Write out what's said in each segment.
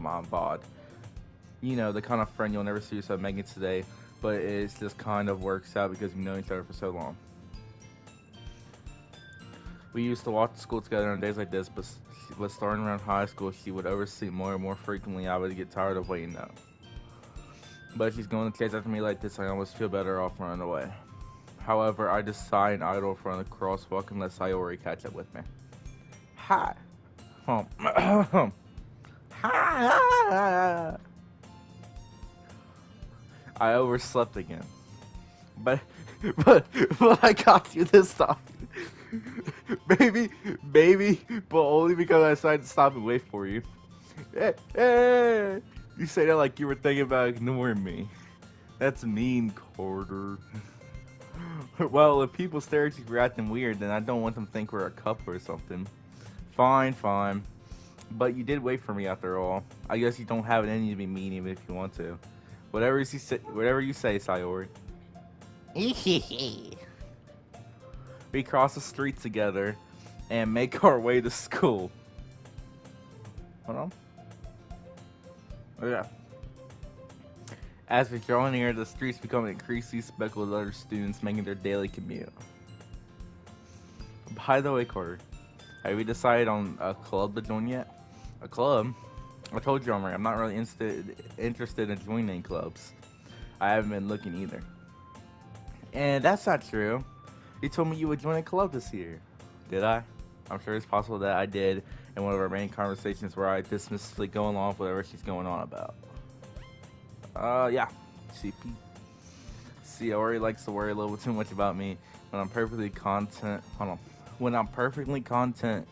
my bod. You know, the kind of friend you'll never see yourself making today, but it just kind of works out because we've known each other for so long. We used to walk to school together on days like this, but starting around high school, she would oversleep more and more frequently. I would get tired of waiting up. But if she's going to chase after me like this, I almost feel better off running away. However, I just sigh and idle in front of the crosswalk and let Sayori catch up with me. Hi. Hi. I overslept again. But, but I got you this time. Baby, but only because I decided to stop and wait for you. You say that like you were thinking about ignoring me. That's mean, Carter. Well, if people stare at you for acting weird, then I don't want them to think we're a couple or something. Fine. But you did wait for me after all. I guess you don't have it in you to be mean even if you want to. Whatever you say, Sayori. We cross the street together and make our way to school. Hold on. Oh yeah. As we draw near, the streets become increasingly speckled with other students making their daily commute. By the way, Carter, have we decided on a club to join yet? A club? I told you already, I'm not really interested in joining any clubs. I haven't been looking either. And that's not true. You told me you would join a club this year. Did I? I'm sure it's possible that I did in one of our main conversations where I dismissively go along with whatever she's going on about. Yeah. CP. See, Ori likes to worry a little too much about me when I'm perfectly content. Hold on. When I'm perfectly content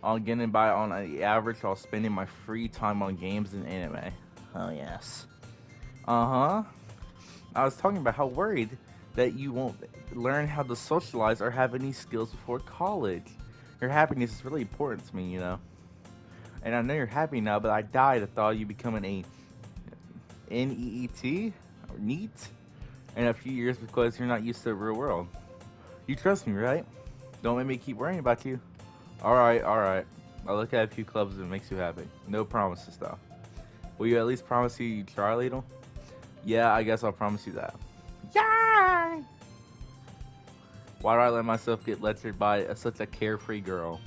on getting by on the average while spending my free time on games and anime. Oh, yes. Uh-huh. I was talking about how worried that you won't learn how to socialize or have any skills before college. Your happiness is really important to me, you know. And I know you're happy now, but I died at thought you becoming a NEET or NEET in a few years because you're not used to the real world. You trust me, right? Don't make me keep worrying about you. Alright. I'll look at a few clubs if it makes you happy. No promises, though. Will you at least promise you try a little? Yeah, I guess I'll promise you that. Yeah! Why do I let myself get lectured by such a carefree girl?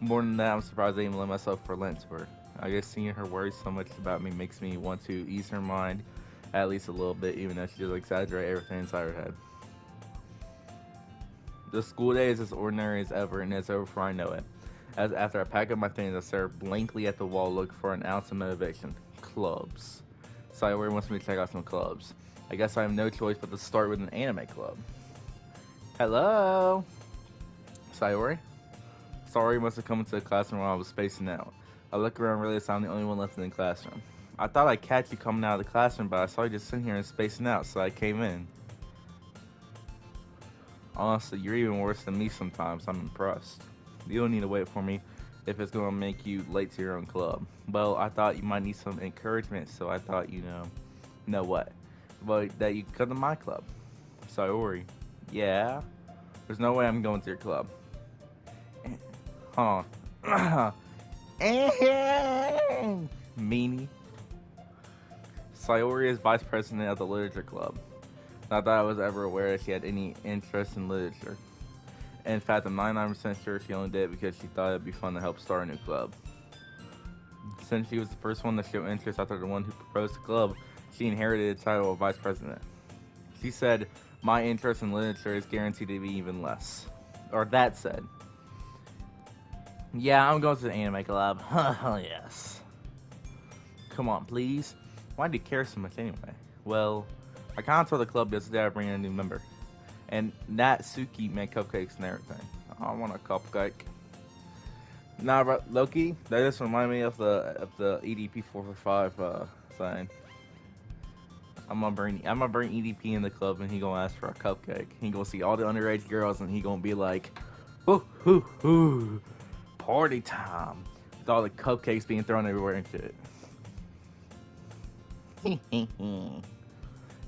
More than that, I'm surprised I even let myself relent to her. I guess seeing her worry so much about me makes me want to ease her mind at least a little bit, even though she does exaggerate everything inside her head. The school day is as ordinary as ever, and it's over before I know it. As after I pack up my things, I stare blankly at the wall, looking for an ounce of motivation. Clubs. Sayori wants me to check out some clubs. I guess I have no choice but to start with an anime club. Hello? Sayori? Sorry, must have come into the classroom while I was spacing out. I look around, realized I'm the only one left in the classroom. I thought I'd catch you coming out of the classroom, but I saw you just sitting here and spacing out, so I came in. Honestly, you're even worse than me sometimes. I'm impressed. You don't need to wait for me if it's going to make you late to your own club. Well, I thought you might need some encouragement, so I thought, know what? But that you could come to my club. Sayori. Yeah? There's no way I'm going to your club. Huh. Meanie. Sayori is vice president of the literature club. Not that I was ever aware that she had any interest in literature. In fact, I'm 99% sure she only did it because she thought it'd be fun to help start a new club. Since she was the first one to show interest after the one who proposed the club, she inherited the title of vice president. She said, my interest in literature is guaranteed to be even less. Or that said. Yeah, I'm going to the anime club. Yes. Come on, please. Why do you care so much anyway? Well, I kind of told the club yesterday I bring in a new member. And Natsuki made cupcakes and everything. I want a cupcake. Nah, bro, Loki, that just reminded me of the EDP 445 thing. I'm gonna bring EDP in the club and he gonna ask for a cupcake. He gonna see all the underage girls and he gonna be like, hoo hoo hoo, party time, with all the cupcakes being thrown everywhere and shit.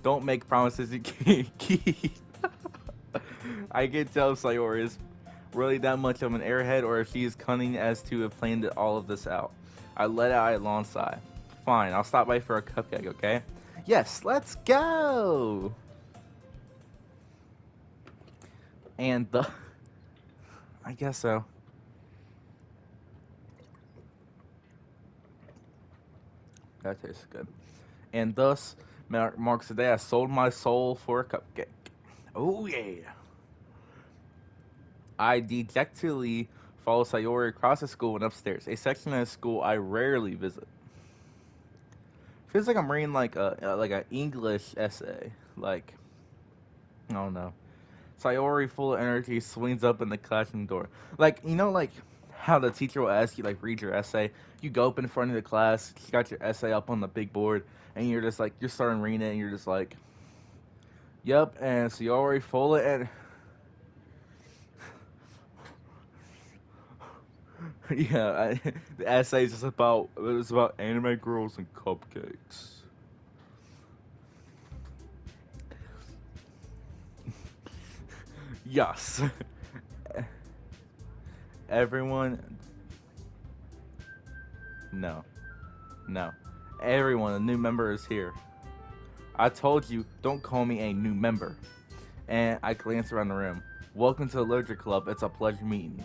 Don't make promises you can't keep. I can tell if Sayori is really that much of an airhead or if she is cunning as to have planned all of this out. I let out a long sigh. Fine, I'll stop by for a cupcake, okay? Yes, let's go! And the. I guess so. That tastes good. And thus marks the day I sold my soul for a cupcake. Oh, yeah. I dejectedly follow Sayori across the school and upstairs, a section of the school I rarely visit. Feels like I'm reading like an English essay. Like, I don't know. Sayori, full of energy, swings up in the classroom door. Like, like how the teacher will ask you, like, read your essay. You go up in front of the class, you got your essay up on the big board, and you're just like, you're starting reading it, and you're just like, yep, and Sayori, full of energy. Yeah, the essay is just about, it's about anime girls and cupcakes. Yes. Everyone, no, no. Everyone, a new member is here. I told you, don't call me a new member. And I glance around the room. Welcome to the Literature Club. It's a pleasure meeting you.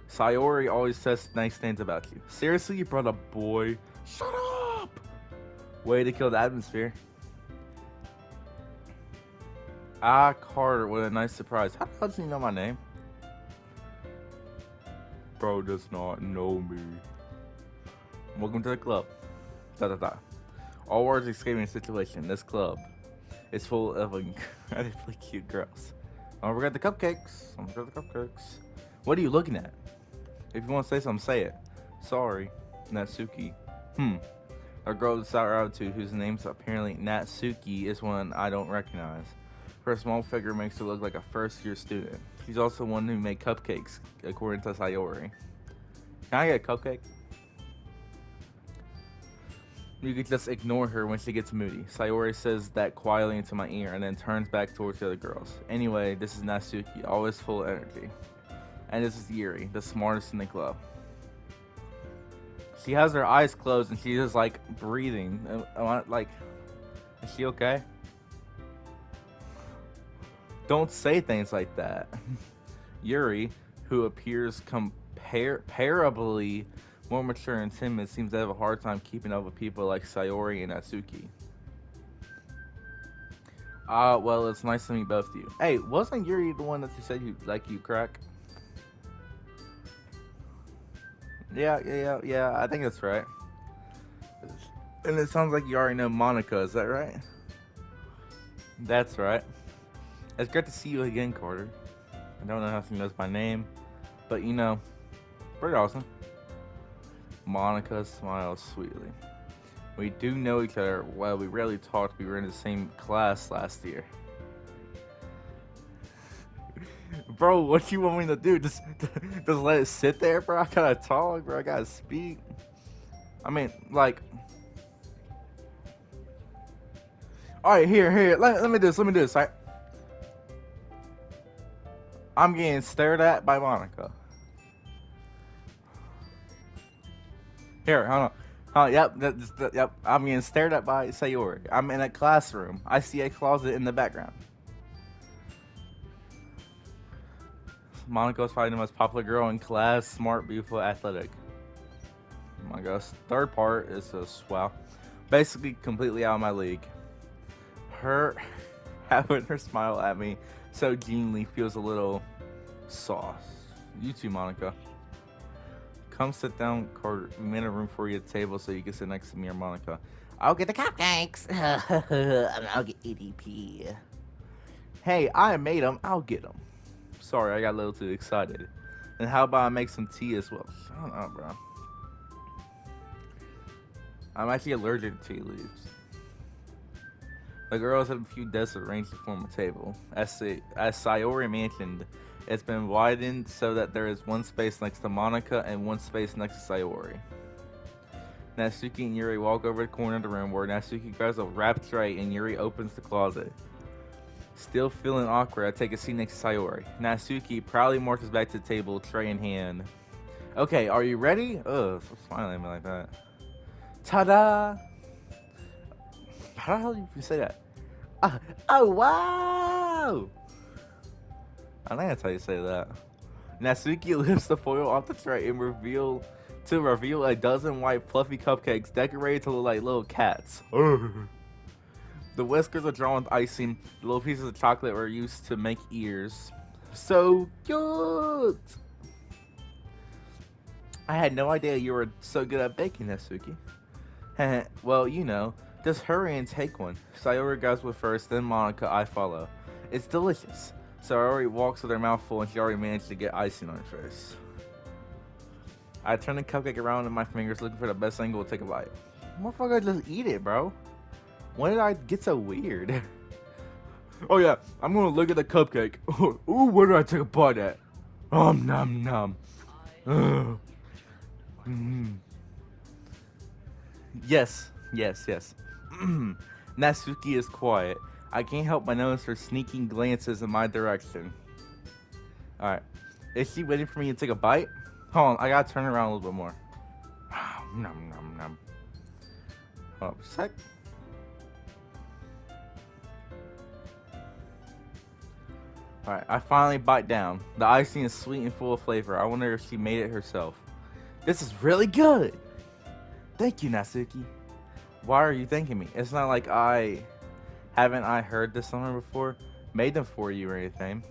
Sayori always says nice things about you. Seriously, you brought a boy? Shut up! Way to kill the atmosphere. Ah, Carter, what a nice surprise. How the hell does he know my name? Bro does not know me. Welcome to the club. Da da da. All words escaping the situation. This club is full of incredibly cute girls. Don't forget the cupcakes. Don't forget the cupcakes. What are you looking at? If you want to say something, say it. Sorry, Natsuki. A girl with a sour attitude whose name's apparently Natsuki is one I don't recognize. Her small figure makes her look like a first-year student. She's also one who made cupcakes, according to Sayori. Can I get a cupcake? You could just ignore her when she gets moody. Sayori says that quietly into my ear and then turns back towards the other girls. Anyway, this is Natsuki, always full of energy. And this is Yuri, the smartest in the club. She has her eyes closed and she's just like breathing. Like, is she okay? Don't say things like that. Yuri, who appears comparably more mature and timid, seems to have a hard time keeping up with people like Sayori and Natsuki. Well, it's nice to meet both of you. Hey, wasn't Yuri the one that you said you crack? Yeah, I think that's right. And it sounds like you already know Monica, is that right? That's right. It's great to see you again, Carter. I don't know how she knows my name, but pretty awesome. Monica smiles sweetly. We do know each other. Well, we rarely talked. We were in the same class last year. Bro, what you want me to do? Just let it sit there, bro? I gotta talk, bro. I gotta speak. I mean, like... Alright, here. Let me do this. Alright? I'm getting stared at by Monica. Here, hold on. Yep. I'm getting stared at by Sayori. I'm in a classroom. I see a closet in the background. Monica's probably the most popular girl in class. Smart, beautiful, athletic. Oh my gosh. Third part is just, wow. Basically, completely out of my league. Her having her smile at me so genuinely feels a little sauce. You too, Monica. Come sit down, Carter. We made a room for you at the table so you can sit next to me or Monica. I'll get the cupcakes. I'll get EDP. Hey, I made them. I'll get them. Sorry, I got a little too excited. And how about I make some tea as well? Shut up, bro. I'm actually allergic to tea leaves. The girls have a few desks arranged to form a table. As Sayori mentioned, it's been widened so that there is one space next to Monica and one space next to Sayori. Natsuki and Yuri walk over to the corner of the room where Natsuki grabs a wrapped tray and Yuri opens the closet. Still feeling awkward, I take a seat next to Sayori. Natsuki proudly marches back to the table, tray in hand. Okay, are you ready? Ugh, stop smiling at me like that. Ta-da! How the hell do you say that? Ah, oh, wow! I think that's how you say that. Natsuki lifts the foil off the tray and reveal a dozen white fluffy cupcakes decorated to look like little cats. The whiskers are drawn with icing. The little pieces of chocolate were used to make ears. So cute! I had no idea you were so good at baking, Natsuki. Well, just hurry and take one. Sayori grabs one first, then Monica, I follow. It's delicious. Sayori walks with her mouth full and she already managed to get icing on her face. I turn the cupcake around in my fingers looking for the best angle to take a bite. Motherfucker, just eat it, bro. When did I get so weird? Oh yeah, I'm gonna look at the cupcake. Ooh, where did I take a bite at? Nom nom. Ugh. Mm. Yes. Natsuki is quiet. I can't help but notice her sneaking glances in my direction. Alright. Is she waiting for me to take a bite? Hold on, I gotta turn around a little bit more. Nom nom nom. Hold up a sec. Alright, I finally bite down. The icing is sweet and full of flavor. I wonder if she made it herself. This is really good! Thank you, Natsuki. Why are you thanking me? It's not like haven't I heard this somewhere before? Made them for you or anything.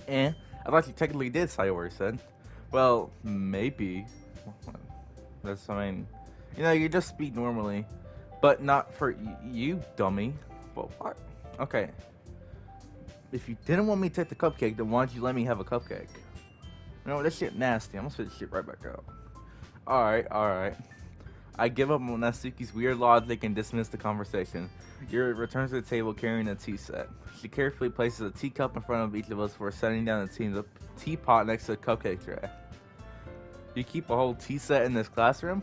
I thought you technically did, Sayori said. Well, maybe. I mean, you just speak normally. But not for you, dummy. Well, what? Okay. If you didn't want me to take the cupcake, then why'd you let me have a cupcake? You know what, this shit nasty. I'm gonna spit this shit right back out. Alright. I give up on Natsuki's weird logic and dismiss the conversation. Yuri returns to the table carrying a tea set. She carefully places a teacup in front of each of us before setting down the teapot next to the cupcake tray. You keep a whole tea set in this classroom?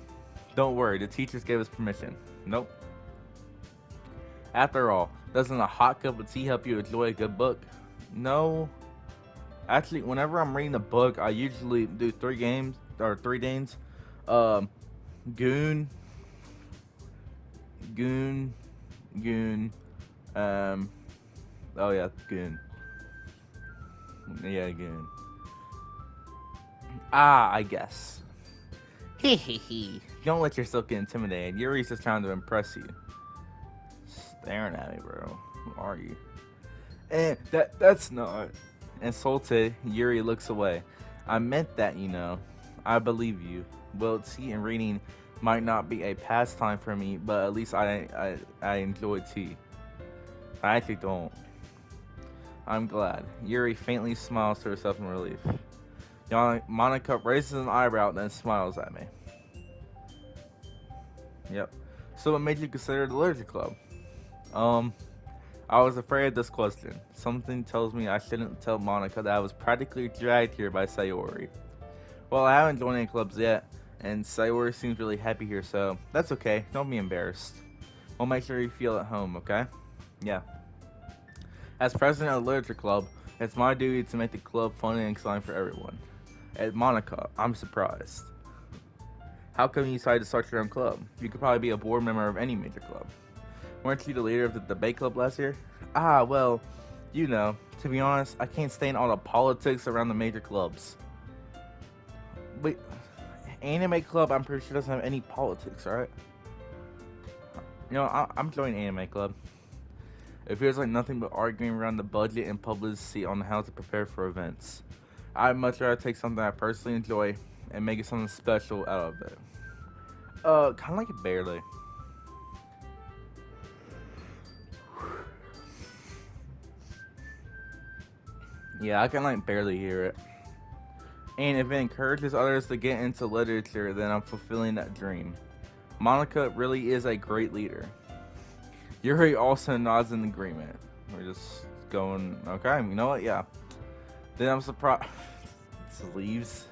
Don't worry, the teachers gave us permission. Nope. After all, doesn't a hot cup of tea help you enjoy a good book? No. Actually, whenever I'm reading a book, I usually do three games. Goon, Goon, Goon, oh yeah, Goon. Yeah, Goon. I guess. Hee. Don't let yourself get intimidated. Yuri's just trying to impress you. Staring at me, bro. Who are you? And that's not. Insulted, Yuri looks away. I meant that, I believe you. Well, tea and reading might not be a pastime for me, but at least I enjoy tea. I actually don't. I'm glad. Yuri faintly smiles to herself in relief. Monica raises an eyebrow, then smiles at me. Yep. So what made you consider the literature club? I was afraid of this question. Something tells me I shouldn't tell Monica that I was practically dragged here by Sayori. Well, I haven't joined any clubs yet, and Sayori seems really happy here, so that's okay. Don't be embarrassed. We'll make sure you feel at home, okay? Yeah. As president of the literature club, it's my duty to make the club fun and exciting for everyone. And Monica, I'm surprised. How come you decided to start your own club? You could probably be a board member of any major club. Weren't you the leader of the debate club last year? Well, to be honest, I can't stand all the politics around the major clubs. Wait, anime club, I'm pretty sure doesn't have any politics, right? I'm joining anime club. It feels like nothing but arguing around the budget and publicity on how to prepare for events. I'd much rather take something I personally enjoy and make it something special out of it. Kind of like it barely. Yeah, I can barely hear it. And if it encourages others to get into literature, then I'm fulfilling that dream. Monica really is a great leader. Yuri also nods in agreement. We're just going, okay, you know what? Yeah. Then I'm surprised. Leaves.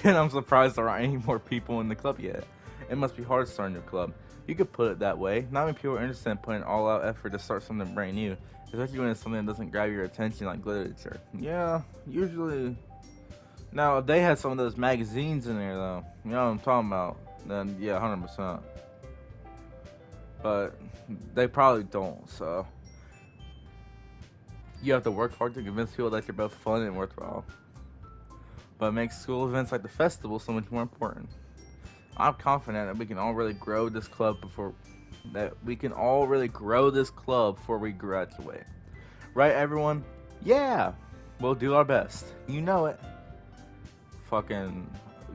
Then I'm surprised there aren't any more people in the club yet. It must be hard starting a club. You could put it that way. Not many people are interested in putting all out effort to start something brand new, especially when it's something that doesn't grab your attention like literature. Yeah, usually Now, if they had some of those magazines in there, though, you know what I'm talking about, then yeah, 100%. But they probably don't, so you have to work hard to convince people that you're both fun and worthwhile. But it makes school events like the festival so much more important. I'm confident that we can all really grow this club before we graduate. Right, everyone? Yeah, we'll do our best. You know it. Fucking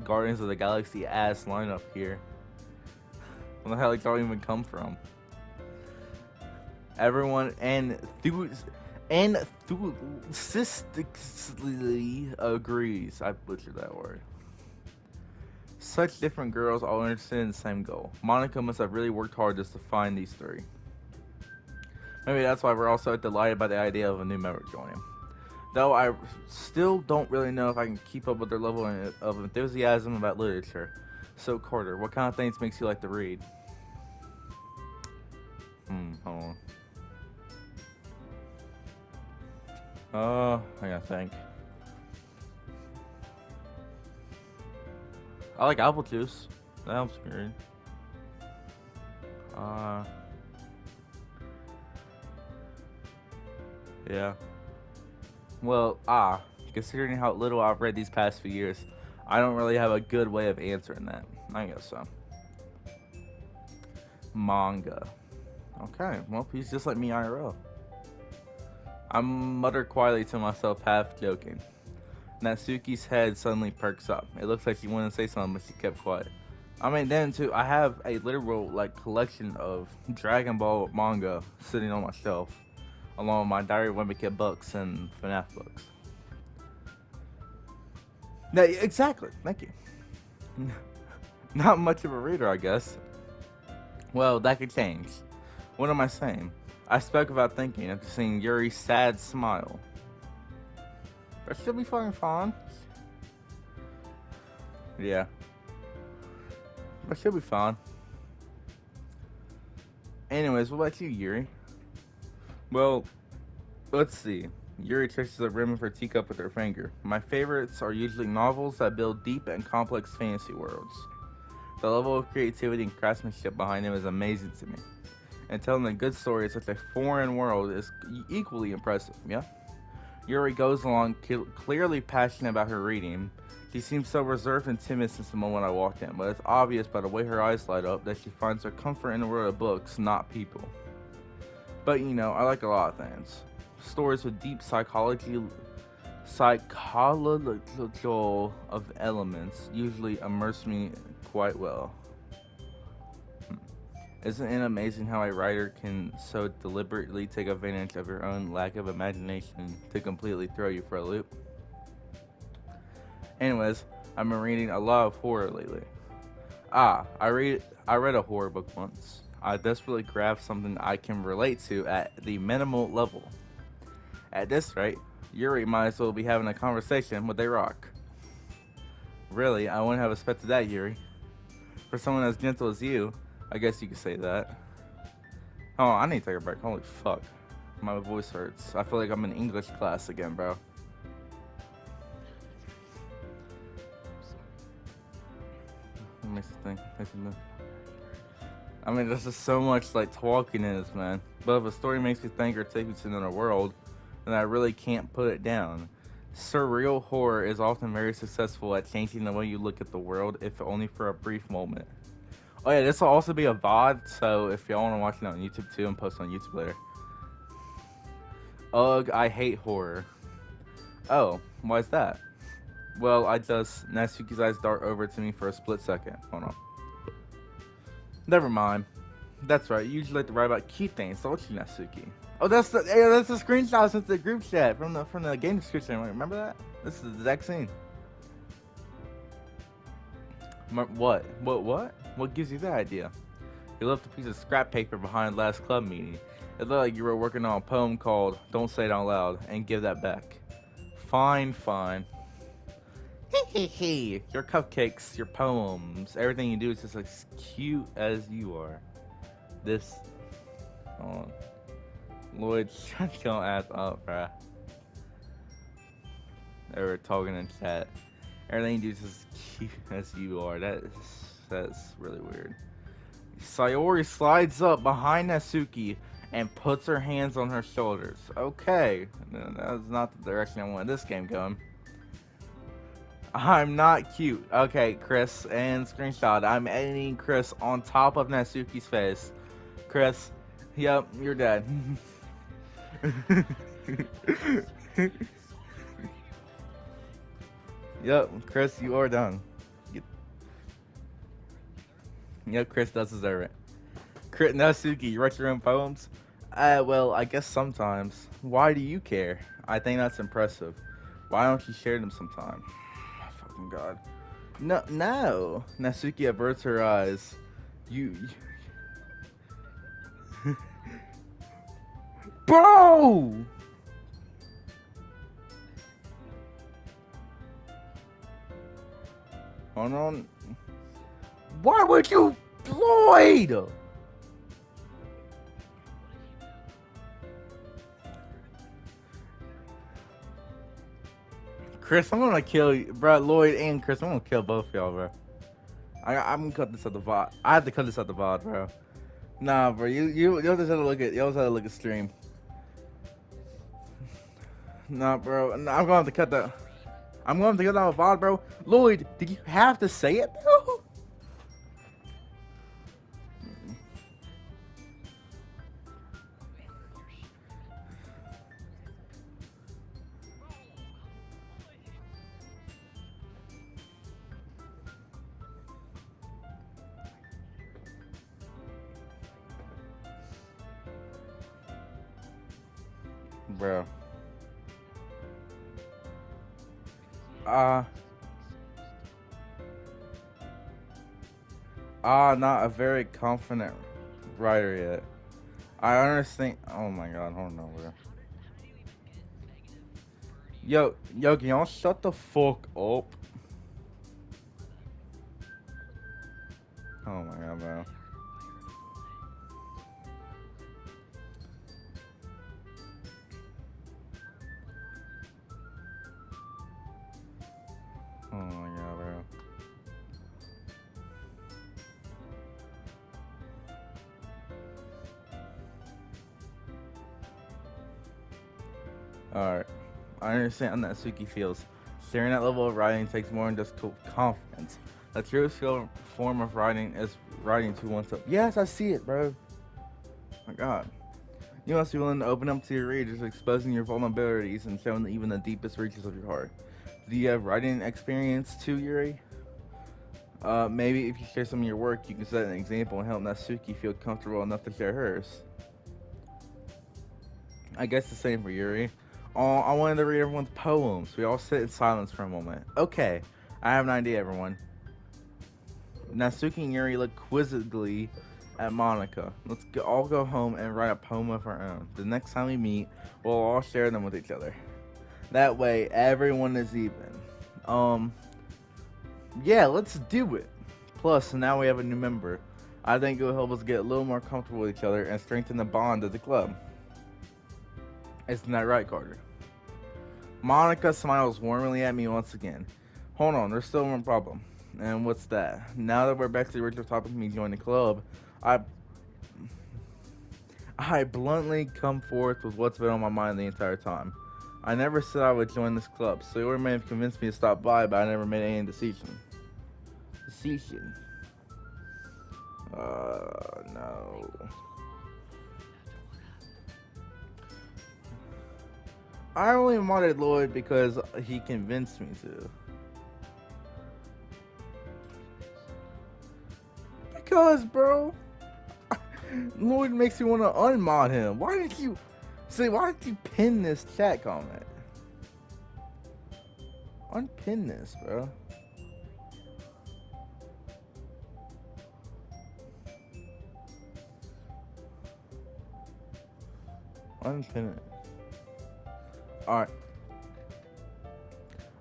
Guardians of the Galaxy ass lineup here. Where the hell did y'all even come from? Everyone enthusiastically agrees. I butchered that word. Such different girls all interested in the same goal. Monica must have really worked hard just to find these three. Maybe that's why we're all so delighted by the idea of a new member joining. Though I still don't really know if I can keep up with their level of enthusiasm about literature. So Carter, what kind of things makes you like to read? Hold on. I gotta think. I like apple juice. That helps me read. Uh, yeah. Well, considering how little I've read these past few years, I don't really have a good way of answering that. I guess so. Manga. Okay, well, he's just like me IRL. I muttered quietly to myself, half joking. Natsuki's head suddenly perks up. It looks like she wanted to say something, but she kept quiet. I mean, then too, I have a literal collection of Dragon Ball manga sitting on my shelf, along with my Diary of Wimpy Kid books and FNAF books. Yeah, exactly. Thank you. Not much of a reader, I guess. Well, that could change. What am I saying? I spoke about thinking after seeing Yuri's sad smile. That should be fucking fun. Yeah. That should be fun. Anyways, what about you, Yuri? Well, let's see. Yuri touches the rim of her teacup with her finger. My favorites are usually novels that build deep and complex fantasy worlds. The level of creativity and craftsmanship behind them is amazing to me. And telling a good story in such a foreign world is equally impressive, yeah? Yuri goes along clearly passionate about her reading. She seems so reserved and timid since the moment I walked in, but it's obvious by the way her eyes light up that she finds her comfort in the world of books, not people. But you know, I like a lot of things. Stories with deep psychological of elements usually immerse me quite well. Isn't it amazing how a writer can so deliberately take advantage of your own lack of imagination to completely throw you for a loop? Anyways, I've been reading a lot of horror lately. I read a horror book once. I desperately grabbed something I can relate to at the minimal level. At this rate, Yuri might as well be having a conversation with a rock. Really, I wouldn't have expected that, Yuri. For someone as gentle as you, I guess you could say that. Oh, I need to take a break. Holy fuck. My voice hurts. I feel like I'm in English class again, bro. Makes me think. I mean, there's just so much talking in this, man. But if a story makes me think or takes me to another world, then I really can't put it down. Surreal horror is often very successful at changing the way you look at the world, if only for a brief moment. Oh yeah, this will also be a VOD, so if y'all want to watch it on YouTube too and post it on YouTube later. Ugh, I hate horror. Oh, why is that? Well, Natsuki's eyes dart over to me for a split second. Hold on. Never mind. That's right, you usually like to write about cute things, don't you, Natsuki? Oh, that's the screenshot since the group chat from the game description. Remember that? This is the exact scene. What? What gives you that idea? You left a piece of scrap paper behind last club meeting. It looked like you were working on a poem called Don't Say It Out Loud, and give that back. Fine. Hey, your cupcakes, your poems, everything you do is just as cute as you are. This, oh, Lloyd, shut your ass up, bruh. They were talking in chat. Everything you do is as cute as you are. That's really weird. Sayori slides up behind Natsuki and puts her hands on her shoulders. Okay, no, that's not the direction I want this game going. I'm not cute. Okay, Chris, and screenshot. I'm editing Chris on top of Natsuki's face. Chris, yep, you're dead. Yep, Chris, you are done. Yep, Chris does deserve it. Crit Natsuki, you write your own poems? Well, I guess sometimes. Why do you care? I think that's impressive. Why don't you share them sometime? Fucking god. No, no. Natsuki averts her eyes. You, bro. Hold on. Why would you, Lloyd? Chris, I'm gonna kill you, bro. Lloyd and Chris, I'm gonna kill both of y'all, bro. I'm gonna cut this at the VOD. I have to cut this at the VOD, bro. Nah, bro. You just have to look at. You also have to look at stream. Nah, bro. Nah, I'm gonna have to cut that. I'm gonna have to cut that with VOD, bro. Lloyd, did you have to say it, bro? Bro. Uh. Not a very confident writer yet. I understand. Oh my god, hold on, bro. Yo, can y'all shut the fuck up? Oh my god, bro. Oh my god, bro. Alright. I understand how Natsuki feels. Sharing that level of writing takes more than just confidence. The true skill form of writing is writing to oneself. Yes, I see it, bro. Oh my god. You must be willing to open up to your readers, exposing your vulnerabilities and showing even the deepest reaches of your heart. Do you have writing experience too, Yuri? Maybe if you share some of your work, you can set an example and help Natsuki feel comfortable enough to share hers. I guess the same for Yuri. Oh, I wanted to read everyone's poems. We all sit in silence for a moment. Okay, I have an idea, everyone. Natsuki and Yuri look quizzically at Monica. All go home and write a poem of our own. The next time we meet, we'll all share them with each other. That way, everyone is even. Yeah, let's do it. Plus, now we have a new member. I think it will help us get a little more comfortable with each other and strengthen the bond of the club. Isn't that right, Carter? Monica smiles warmly at me once again. Hold on, there's still one problem. And what's that? Now that we're back to the original topic of me joining the club, I bluntly come forth with what's been on my mind the entire time. I never said I would join this club, so you may have convinced me to stop by, but I never made any decision. Decision? No. I only wanted Lloyd because he convinced me to. Because, bro, Lloyd makes me want to unmod him. Why did you pin this chat comment? Unpin this, bro. Unpin it. Alright.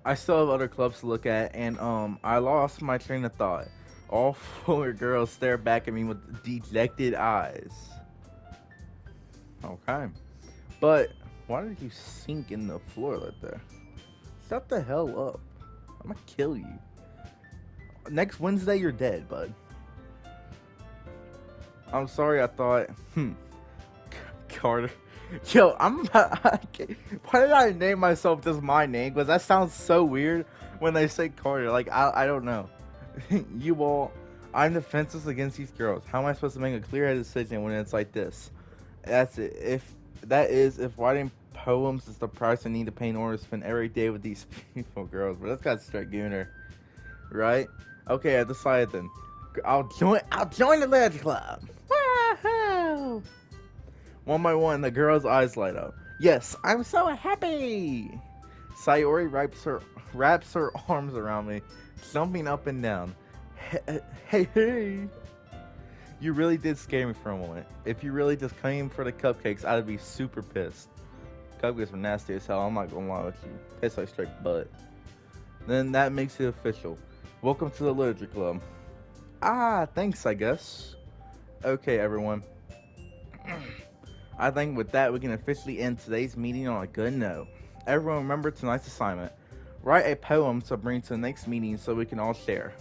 I still have other clubs to look at, and I lost my train of thought. All four girls stare back at me with dejected eyes. Okay. But why did you sink in the floor like that? Shut the hell up. I'm gonna kill you. Next Wednesday, you're dead, bud. I'm sorry, I thought, Carter. Yo, why did I name myself just my name? Because that sounds so weird when they say Carter. Like, I don't know. You all, I'm defenseless against these girls. How am I supposed to make a clear-headed decision when it's like this? That's it. If writing poems is the price I need to pay in order to spend every day with these beautiful girls. But that's got straight gooner, right? Okay, I decided then. I'll join the Ledge Club. Woohoo! One by one, the girl's eyes light up. Yes, I'm so happy! Sayori wraps her arms around me, jumping up and down. Hey! You really did scare me for a moment. If you really just came for the cupcakes, I'd be super pissed. Cupcakes were nasty as hell, I'm not gonna lie with you. Tastes like straight butt. Then that makes it official. Welcome to the Literature Club. Ah, thanks, I guess. Okay, everyone. I think with that, we can officially end today's meeting on a good note. Everyone remember tonight's assignment. Write a poem to bring to the next meeting so we can all share.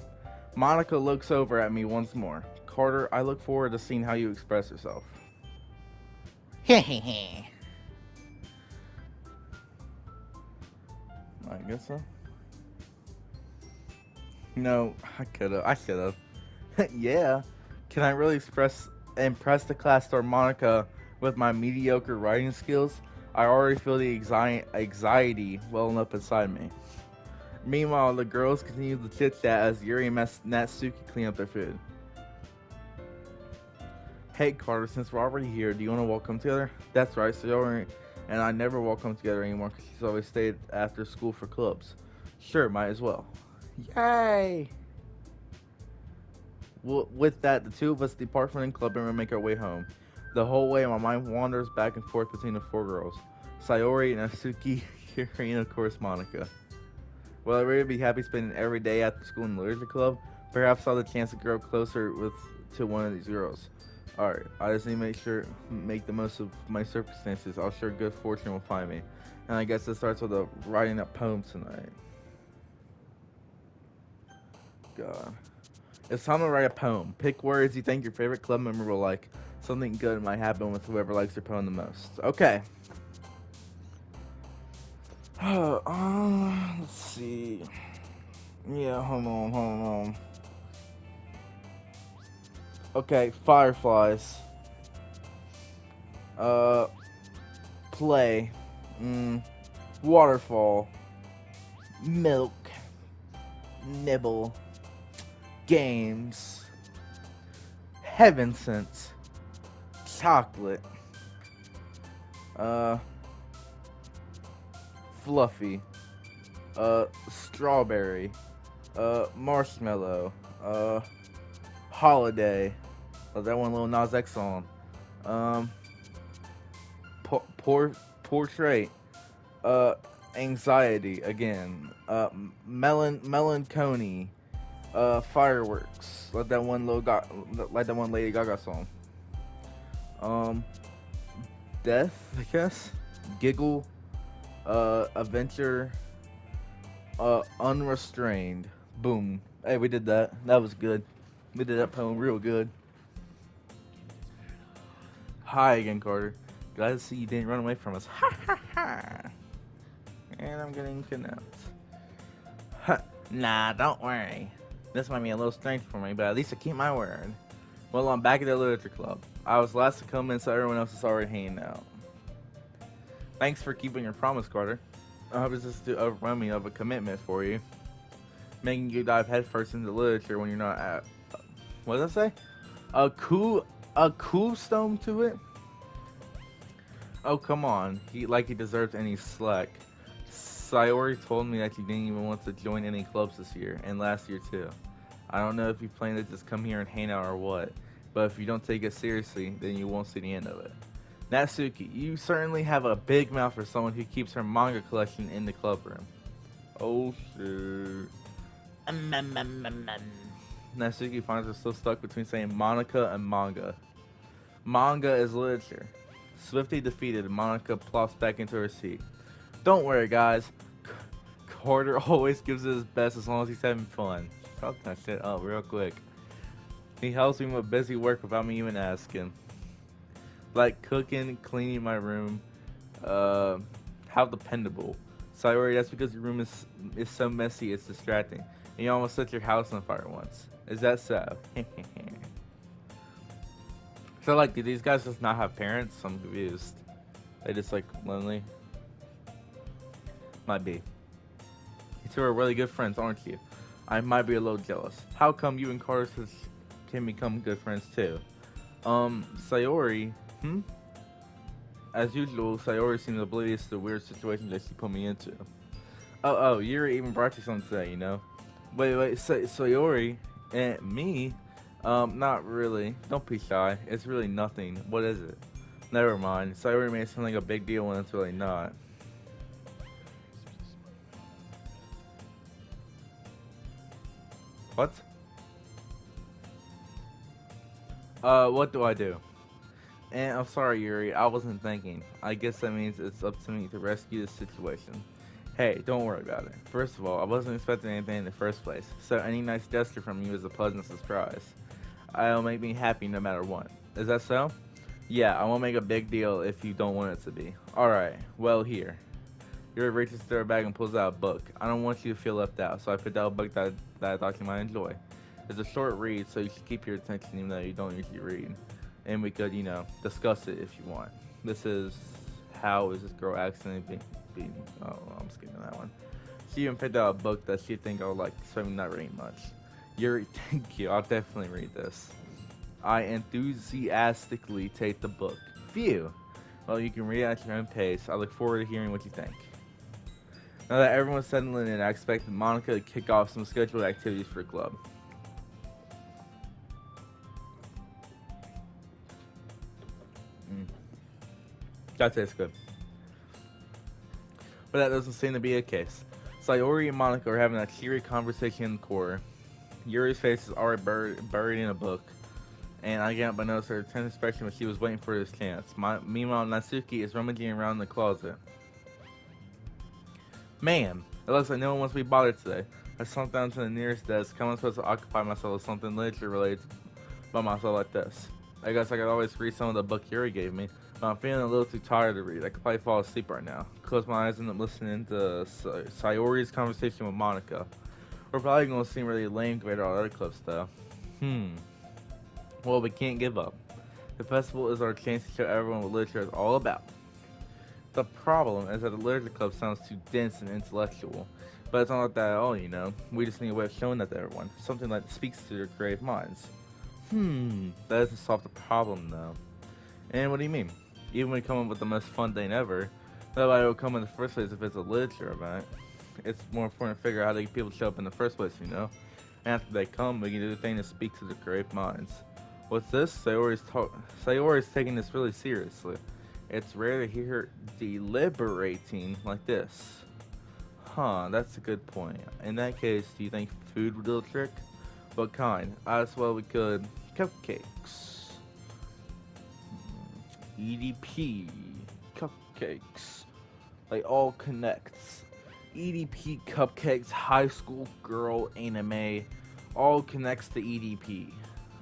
Monica looks over at me once more. Carter, I look forward to seeing how you express yourself. I guess so. No, I should've. Yeah. Can I really impress the class star Monica with my mediocre writing skills? I already feel the anxiety welling up inside me. Meanwhile, the girls continue to chit-chat as Yuri and Natsuki clean up their food. Hey Carter, since we're already here, do you want to walk home together? That's right, Sayori and I never walk home together anymore because she's always stayed after school for clubs. Sure, might as well. Yay! Well, with that, the two of us depart from the club and we make our way home. The whole way, my mind wanders back and forth between the four girls. Sayori, Natsuki, Yuri, and of course Monica. Will I really be happy spending every day after school in the literature club? Perhaps I'll have the chance to grow closer to one of these girls. Alright, I just need to make the most of my circumstances. I'm sure good fortune will find me. And I guess it starts with writing up poems tonight. God. It's time to write a poem. Pick words you think your favorite club member will like. Something good might happen with whoever likes your poem the most. Okay. Let's see. Yeah, hold on. Okay, fireflies. Play. Waterfall. Milk. Nibble. Games. Heaven sense. Chocolate. Fluffy. Strawberry. Marshmallow. Holiday. Oh, that one Lil Nas X song. Portrait. Anxiety again. Melancholy. Fireworks. Like that one Lady Gaga song. Death, I guess. Giggle. Adventure. Unrestrained. Boom. Hey, we did that. That was good. We did that poem real good. Hi again, Carter. Glad to see you didn't run away from us. Ha ha ha. And I'm getting kidnapped. Ha. Nah, don't worry. This might be a little strange for me, but at least I keep my word. Well, I'm back at the literature club. I was last to come in, so everyone else is already hanging out. Thanks for keeping your promise, Carter. I was just overwhelming of a commitment for you. Making you dive headfirst into literature when you're not at... What did I say? A cool stone to it? Oh, come on. He deserves any slack. Sayori told me that you didn't even want to join any clubs this year, and last year too. I don't know if you plan to just come here and hang out or what, but if you don't take it seriously, then you won't see the end of it. Natsuki, you certainly have a big mouth for someone who keeps her manga collection in the club room. Oh shit. Natsuki finds her still stuck between saying Monica and manga. Manga is literature. Swiftly defeated, Monica plops back into her seat. Don't worry, guys. Carter always gives it his best as long as he's having fun. Fuck that shit up real quick. He helps me with busy work without me even asking. Like cooking, cleaning my room. Uh, how dependable. Sorry, that's because your room is so messy it's distracting. And you almost set your house on fire once. Is that so? So like, do these guys just not have parents? I'm confused. They just like lonely? Might be. You two are really good friends, aren't you? I might be a little jealous. How come you and Carter can become good friends too? Sayori, As usual, Sayori seems oblivious to the weird situation that she put me into. Oh, Yuri even brought you something today, you know? Wait, Sayori and me? Not really. Don't be shy. It's really nothing. What is it? Never mind. Sayori made something a big deal when it's really not. What? What do I do? And I'm sorry, Yuri, I wasn't thinking. I guess that means it's up to me to rescue this situation. Hey, don't worry about it. First of all, I wasn't expecting anything in the first place, so any nice gesture from you is a pleasant surprise. It'll make me happy no matter what. Is that so? Yeah, I won't make a big deal if you don't want it to be. Alright, well, here. Yuri reaches through her bag and pulls out a book. I don't want you to feel left out, so I picked out a book that I thought you might enjoy. It's a short read, so you should keep your attention even though you don't usually read. And we could, discuss it if you want. This is How Is This Girl Accidentally Being... Oh, I'm skipping that one. She even picked out a book that she think I would like, so I'm not reading much. Yuri, thank you. I'll definitely read this. I enthusiastically take the book. Phew. Well, you can read it at your own pace. I look forward to hearing what you think. Now that everyone's settling in, I expect Monica to kick off some scheduled activities for the club. That tastes good. But that doesn't seem to be the case. Sayori and Monica are having a cheery conversation in the corner. Yuri's face is already buried in a book. And I can't but notice her tense expression when she was waiting for his chance. Meanwhile, Natsuki is rummaging around the closet. Man, it looks like no one wants to be bothered today. I slumped down to the nearest desk. How am I supposed to occupy myself with something literature related by myself like this? I guess I could always read some of the book Yuri gave me, but I'm feeling a little too tired to read. I could probably fall asleep right now. Close my eyes and I'm listening to Sayori's conversation with Monica. We're probably going to seem really lame compared to all the other clips, though. Well, we can't give up. The festival is our chance to show everyone what literature is all about. The problem is that the literature club sounds too dense and intellectual. But it's not like that at all, you know. We just need a way of showing that to everyone. Something that speaks to their creative minds. That doesn't solve the problem, though. And what do you mean? Even when we come up with the most fun thing ever, nobody will come in the first place if it's a literature event. It's more important to figure out how to get people to show up in the first place, you know? And after they come, we can do the thing that speaks to their creative minds. What's this? Sayori's taking this really seriously. It's rare to hear her deliberating like this. That's a good point. In that case, do you think food would do the trick? What kind? As well we could. Cupcakes. EDP. Cupcakes. They all connects. EDP cupcakes, high school girl anime, all connects to EDP.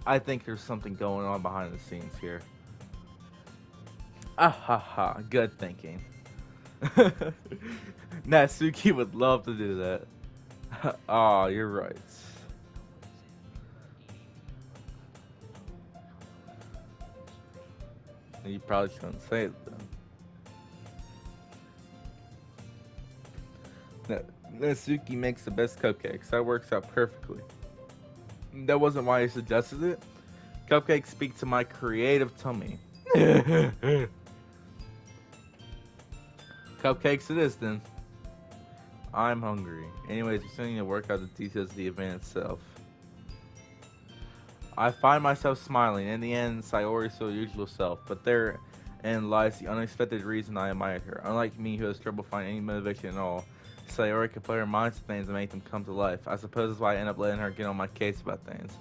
I think there's something going on behind the scenes here. Good thinking. Natsuki would love to do that. You're right. You probably shouldn't say it then. Natsuki makes the best cupcakes. That works out perfectly. That wasn't why I suggested it. Cupcakes speak to my creative tummy. Cupcakes it is then. I'm hungry. Anyways, we still need to work out the details of the event itself. I find myself smiling. In the end, Sayori's still usual self, but therein lies the unexpected reason I admire her. Unlike me, who has trouble finding any motivation at all, Sayori can put her mind to things and make them come to life. I suppose that's why I end up letting her get on my case about things.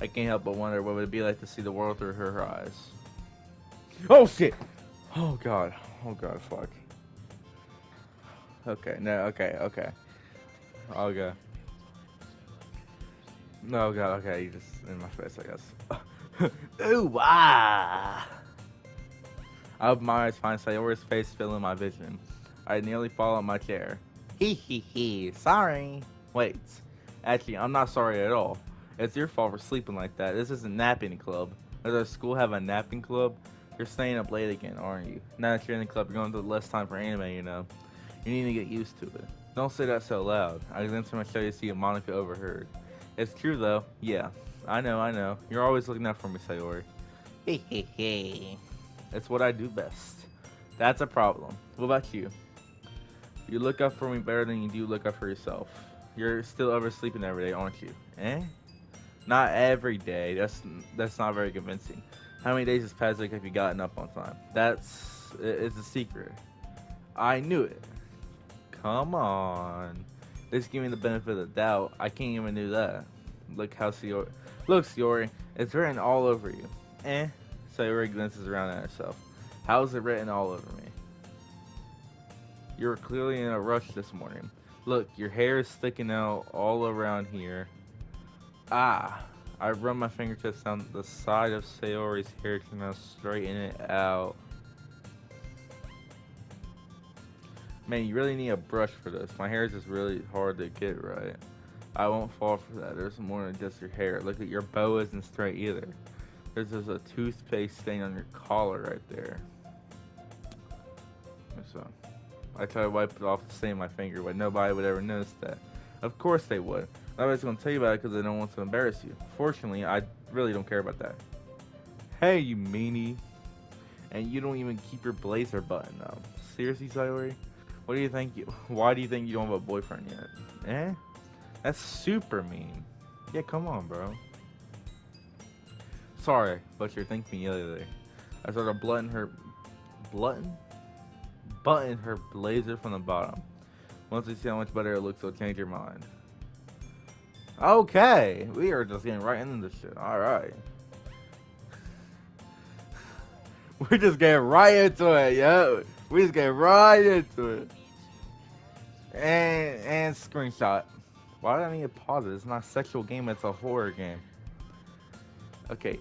I can't help but wonder what it would be like to see the world through her eyes. Oh shit! Oh god, fuck. Okay. Okay. No, God, okay, you just in my face, I guess. Ooh, ah! I opened my eyes, find Sayori's face filling my vision. I nearly fall out my chair. Hee hee hee, sorry. Wait, actually, I'm not sorry at all. It's your fault for sleeping like that. This isn't napping club. Does our school have a napping club? You're staying up late again, aren't you? Now that you're in the club, you're going to less time for anime, you know. You need to get used to it. Don't say that so loud. I glanced at my show to see if Monica overheard. It's true though. Yeah, I know, I know. You're always looking out for me, Sayori. Hey, hey, hey. It's what I do best. That's a problem. What about you? You look up for me better than you do look up for yourself. You're still oversleeping every day, aren't you? Eh? Not every day. That's not very convincing. How many days has Patrick have you gotten up on time? It's a secret. I knew it. Come on. Just give me the benefit of the doubt. I can't even do that. Look how Sayori. Look, Sayori. It's written all over you. Eh? Sayori glances around at herself. How is it written all over me? You were clearly in a rush this morning. Look, your hair is sticking out all around here. Ah. I run my fingertips down the side of Sayori's hair to now straighten it out. Man, you really need a brush for this. My hair is just really hard to get right. I won't fall for that. There's more than just your hair. Look at your bow isn't straight either. There's just a toothpaste stain on your collar right there. So, I try to wipe it off the stain on my finger, but nobody would ever notice that. Of course they would. Nobody's gonna tell you about it because they don't want to embarrass you. Fortunately, I really don't care about that. Hey, you meanie. And you don't even keep your blazer button up. Seriously, Sayori? What do you think you? Why do you think you don't have a boyfriend yet? Eh? That's super mean. Yeah, come on, bro. Sorry, but you're thinking me the other day. I started button her blazer from the bottom. Once you see how much better it looks, it'll change your mind. Okay, we are just getting right into this shit. All right, we're just getting right into it, yo. We just get right into it. And screenshot. Why do I need to pause it? It's not a sexual game. It's a horror game. Okay.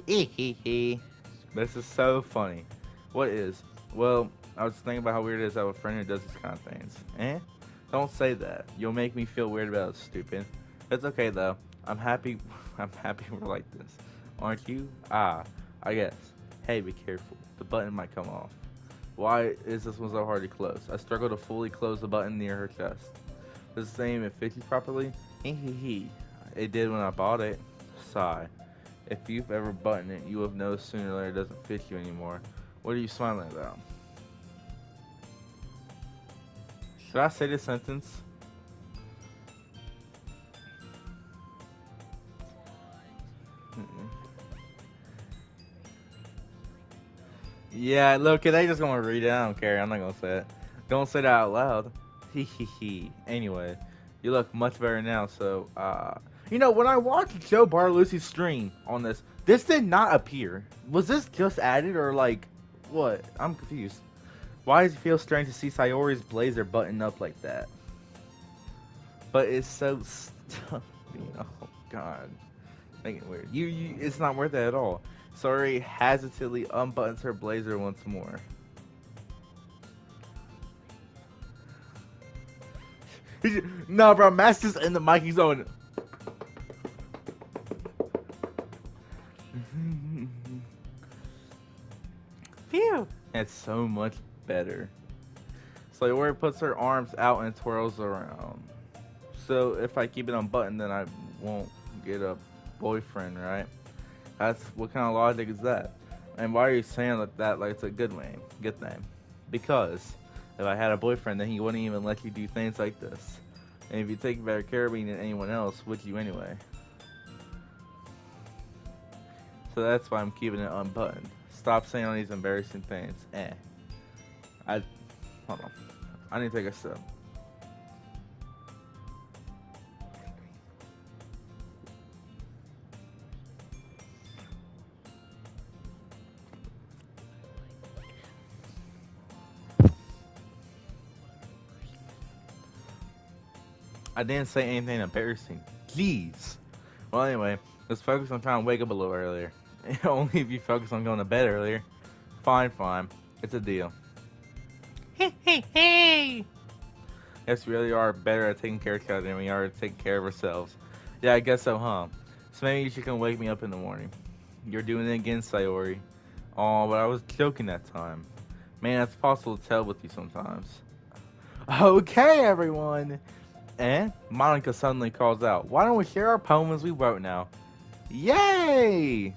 This is so funny. What is? Well, I was thinking about how weird it is to have a friend who does these kind of things. Eh? Don't say that. You'll make me feel weird about it, stupid. It's okay though. I'm happy. I'm happy we're like this. Aren't you? Ah, I guess. Hey, be careful. The button might come off. Why is this one so hard to close? I struggle to fully close the button near her chest. The same if fits you properly? Hee. It did when I bought it. Sigh. If you've ever buttoned it, you have noticed sooner or later it doesn't fit you anymore. What are you smiling about? Should I say this sentence? Yeah, look, they just gonna read it. I don't care. I'm not gonna say it. Don't say that out loud. Hee. Anyway, you look much better now. So, when I watched Joe Barlucci's stream on this did not appear. Was this just added or like what? I'm confused. Why does it feel strange to see Sayori's blazer buttoned up like that? But it's so stuffy. Oh God, make it weird. It's not worth it at all. Sorry, hesitantly unbuttons her blazer once more. No, bro, Master's in the mic. He's on. Phew. That's so much better. Sayori puts her arms out and twirls around. So if I keep it unbuttoned, then I won't get a boyfriend, right? That's what kind of logic is that? And why are you saying like that? Like it's a good thing? Because if I had a boyfriend, then he wouldn't even let you do things like this. And if you take better care of me than anyone else, would you anyway? So that's why I'm keeping it unbuttoned. Stop saying all these embarrassing things. Hold on. I need to take a sip. I didn't say anything embarrassing. Jeez. Well, anyway, let's focus on trying to wake up a little earlier. Only if you focus on going to bed earlier. Fine, fine. It's a deal. Hey, hey, hey! Yes, we really are better at taking care of each other than we are at taking care of ourselves. Yeah, I guess so, huh? So maybe you should come wake me up in the morning. You're doing it again, Sayori. Oh, but I was joking that time. Man, it's possible to tell with you sometimes. Okay, everyone! And Monica suddenly calls out, "Why don't we share our poem as we wrote now?" Yay!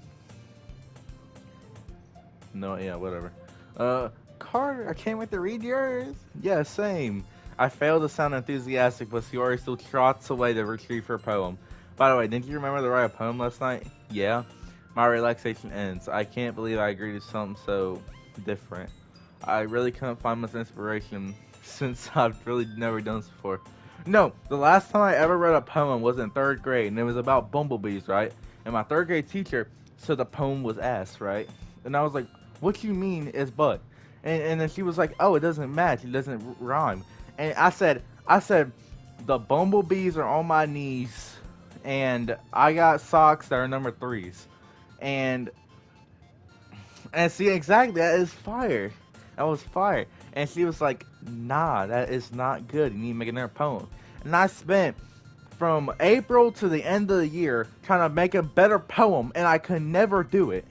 No, yeah, whatever. Carter, I can't wait to read yours. Yeah, same. I failed to sound enthusiastic, but Sayori still trots away to retrieve her poem. By the way, didn't you remember to write a poem last night? Yeah. My relaxation ends. I can't believe I agreed to something so different. I really couldn't find much inspiration since I've really never done this before. No, the last time I ever read a poem was in third grade, and it was about bumblebees, right? And my third grade teacher said the poem was ass, right? And I was like, "What you mean is but?" And then she was like, "Oh, it doesn't match. It doesn't rhyme." And I said, the bumblebees are on my knees, and I got socks that are number threes, and see exactly that is fire. That was fire. And she was like, "Nah, that is not good. You need to make another poem." And I spent from April to the end of the year trying to make a better poem, and I could never do it.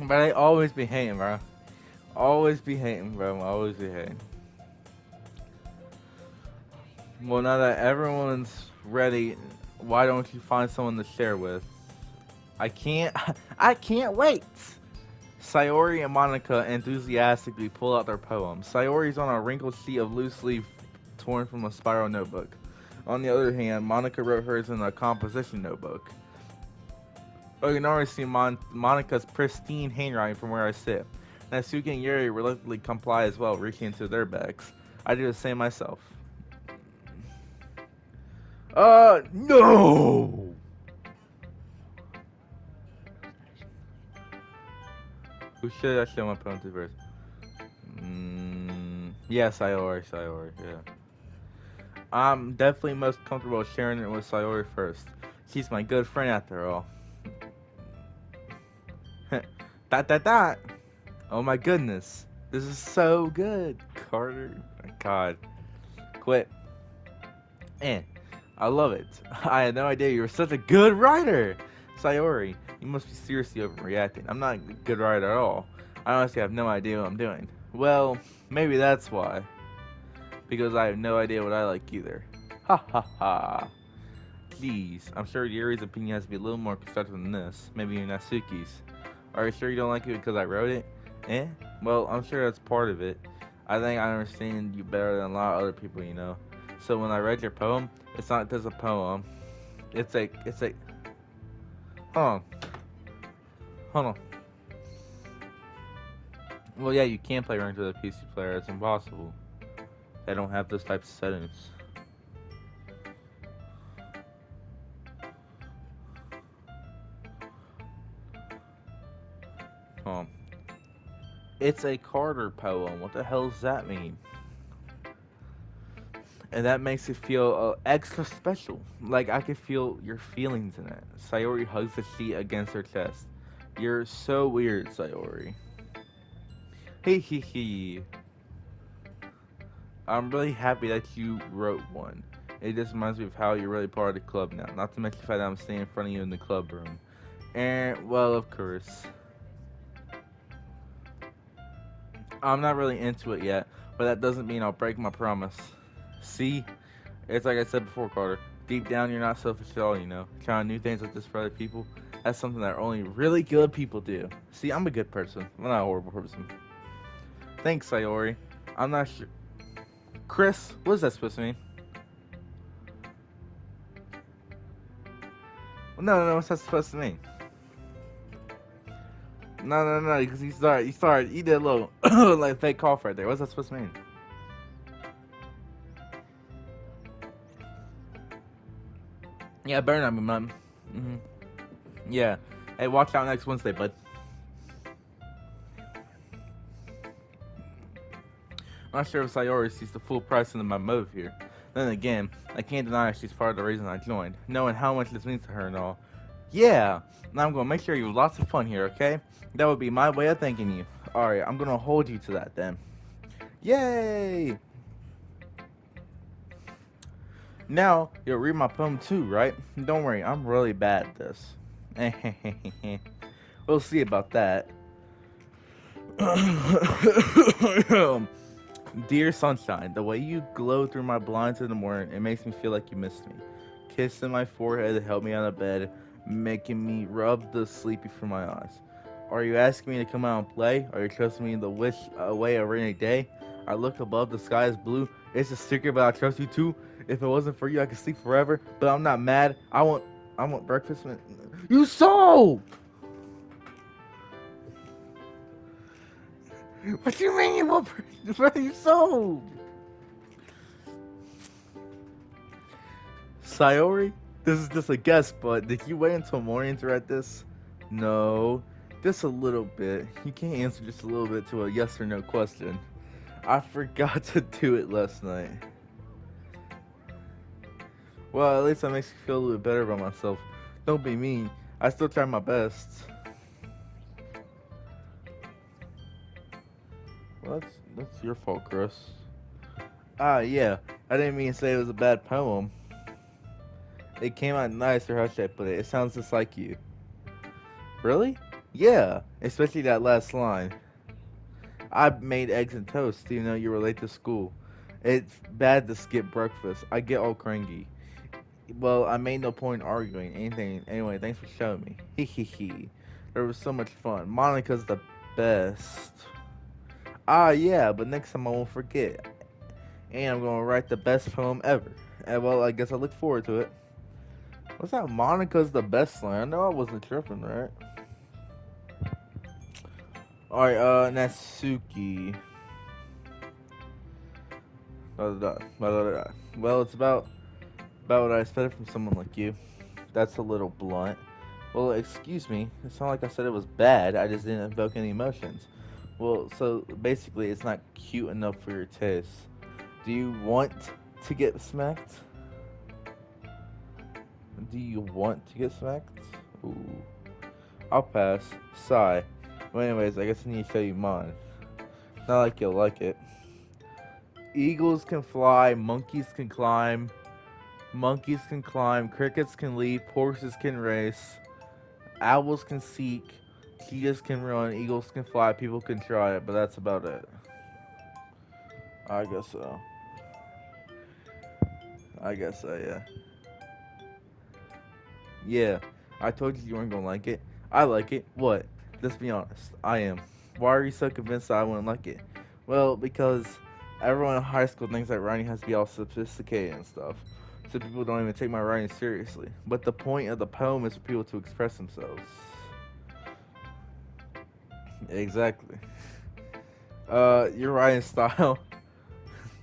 But I always be hating, bro. Always be hating, bro. Always be hating. Well, now that everyone's ready, why don't you find someone to share with? I can't. I can't wait. Sayori and Monica enthusiastically pull out their poem. Sayori's on a wrinkled sheet of loose leaf torn from a spiral notebook. On the other hand, Monica wrote hers in a composition notebook. I can already see Monica's pristine handwriting from where I sit. Natsuki and Yuri reluctantly comply as well, reaching into their bags. I do the same myself. No! Who should I show my poem to first? Yeah, Sayori, yeah. I'm definitely most comfortable sharing it with Sayori first. She's my good friend after all. Dot. Oh my goodness. This is so good, Carter. My God. Quit. And I love it. I had no idea you were such a good writer. Sayori, you must be seriously overreacting. I'm not a good writer at all. I honestly have no idea what I'm doing. Well, maybe that's why. Because I have no idea what I like either. Ha ha ha. Please, I'm sure Yuri's opinion has to be a little more constructive than this. Maybe Natsuki's. Are you sure you don't like it because I wrote it? Eh? Well, I'm sure that's part of it. I think I understand you better than a lot of other people, you know. So when I read your poem, it's not just a poem. It's a. Hold on. Hold on. Well, yeah, you can't play ranked with a PC player. It's impossible. They don't have those types of settings. Um, it's a Carter poem. What the hell does that mean? And that makes it feel extra special. Like I could feel your feelings in it. Sayori hugs the sheet against her chest. You're so weird, Sayori. Hee hee hee. I'm really happy that you wrote one. It just reminds me of how you're really part of the club now. Not to mention the fact that I'm standing in front of you in the club room. And, well, of course. I'm not really into it yet, but that doesn't mean I'll break my promise. See? It's like I said before, Carter. Deep down, you're not selfish at all, you know? Trying new things like this for other people, that's something that only really good people do. See, I'm a good person. I'm not a horrible person. Thanks, Sayori. I'm not sure. Chris, what is that supposed to mean? No, what's that supposed to mean? No, because you did a little, like, fake cough right there. What's that supposed to mean? Yeah, better not be mine. Hmm. Yeah. Hey, watch out next Wednesday, bud. I'm not sure if Sayori sees the full price into my motive here. Then again, I can't deny she's part of the reason I joined, knowing how much this means to her and all. Yeah, now I'm gonna make sure you have lots of fun here, okay? That would be my way of thanking you. Alright, I'm gonna hold you to that then. Yay! Now, you'll read my poem too, right? Don't worry, I'm really bad at this. We'll see about that. Dear sunshine, the way you glow through my blinds in the morning, it makes me feel like you missed me. Kissing my forehead to help me out of bed, making me rub the sleepy from my eyes. Are you asking me to come out and play? Are you trusting me to wish away a rainy day? I look above, the sky is blue. It's a secret, but I trust you too. If it wasn't for you, I could sleep forever. But I'm not mad. I want breakfast. You sold. What do you mean you want breakfast? You sold. Sayori, this is just a guess, but did you wait until morning to write this? No, just a little bit. You can't answer just a little bit to a yes or no question. I forgot to do it last night. Well, at least that makes me feel a little bit better about myself. Don't be mean. I still try my best. Well, that's your fault, Chris. Ah, yeah. I didn't mean to say it was a bad poem. It came out nice, or how should I put it? It sounds just like you. Really? Yeah, especially that last line. I made eggs and toast, even though you were late to school. It's bad to skip breakfast. I get all cranky. Well, I made no point arguing anything. Anyway, thanks for showing me. Hee hee hee. There was so much fun. Monica's the best. Ah, yeah, but next time I won't forget. And I'm gonna write the best poem ever. And well, I guess I look forward to it. What's that? Monica's the best line. I know I wasn't tripping, right? Alright, Natsuki. Well, it's about what I expected from someone like you. That's a little blunt. Well, excuse me. It's not like I said it was bad. I just didn't evoke any emotions. Well, so basically, it's not cute enough for your taste. Do you want to get smacked? Do you want to get smacked? Ooh. I'll pass. Sigh. Well, anyways, I guess I need to show you mine. Not like you'll like it. Eagles can fly, monkeys can climb, crickets can leap, horses can race, owls can seek, cheetahs can run, eagles can fly, people can try it, but that's about it. I guess so. I guess so, yeah. Yeah, I told you weren't gonna like it. I like it. What? Let's be honest. I am. Why are you so convinced that I wouldn't like it? Well, because everyone in high school thinks that writing has to be all sophisticated and stuff. So people don't even take my writing seriously. But the point of the poem is for people to express themselves. Exactly. Your writing style.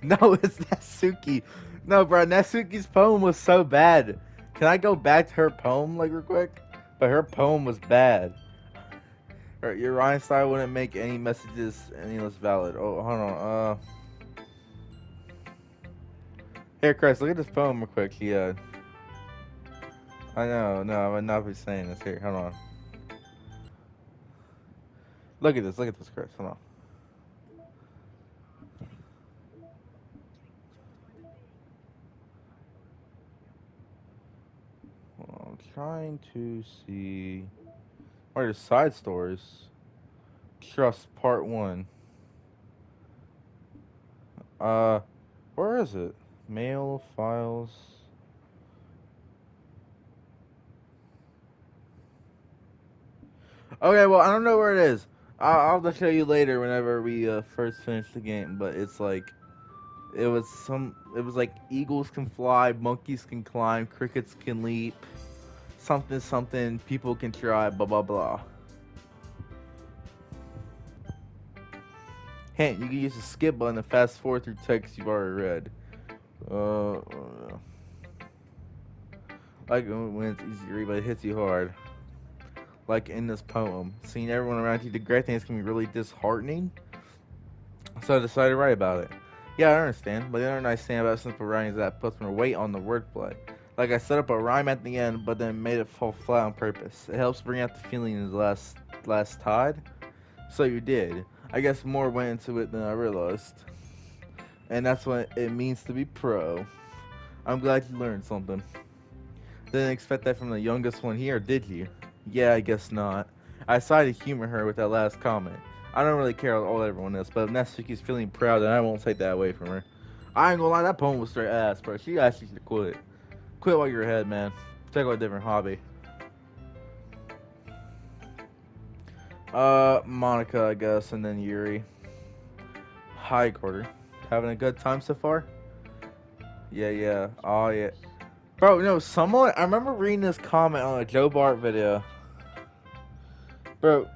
No, it's Natsuki. No, bro, Natsuki's poem was so bad. Can I go back to her poem, like, real quick? But her poem was bad. Your rhyme style wouldn't make any messages any less valid. Oh, hold on. Here, Chris, look at this poem real quick. Yeah, I know. No, I would not be saying this. Here, hold on. Look at this. Look at this, Chris. Hold on. I'm trying to see. What are side stories? Trust Part 1. Uh, where is it? Mail, files. Okay, well, I don't know where it is. I'll have to show you later whenever we first finish the game, but it's like. It was like eagles can fly, monkeys can climb, crickets can leap, something something, people can try, blah blah blah. Hint, you can use the skip button to fast forward through text you've already read. Uh, Like when it's easy to read, but it hits you hard. Like in this poem, seeing everyone around you do great things can be really disheartening. So I decided to write about it. Yeah, I understand, but the other nice thing about simple writing is that it puts more weight on the wordplay. Like I set up a rhyme at the end, but then made it fall flat on purpose. It helps bring out the feeling in the last tide. So you did. I guess more went into it than I realized. And that's what it means to be pro. I'm glad you learned something. Didn't expect that from the youngest one here, did you? Yeah, I guess not. I decided to humor her with that last comment. I don't really care how old everyone is, but if Natsuki's feeling proud, then I won't take that away from her. I ain't gonna lie, that poem was straight ass, bro. She actually should quit. Quit while you're ahead, man. Take on a different hobby. Monica, I guess, and then Yuri. Hi, Quarter. Having a good time so far? Yeah, yeah. Oh, yeah. Bro, no, someone. I remember reading this comment on a Joe Bart video. Bro.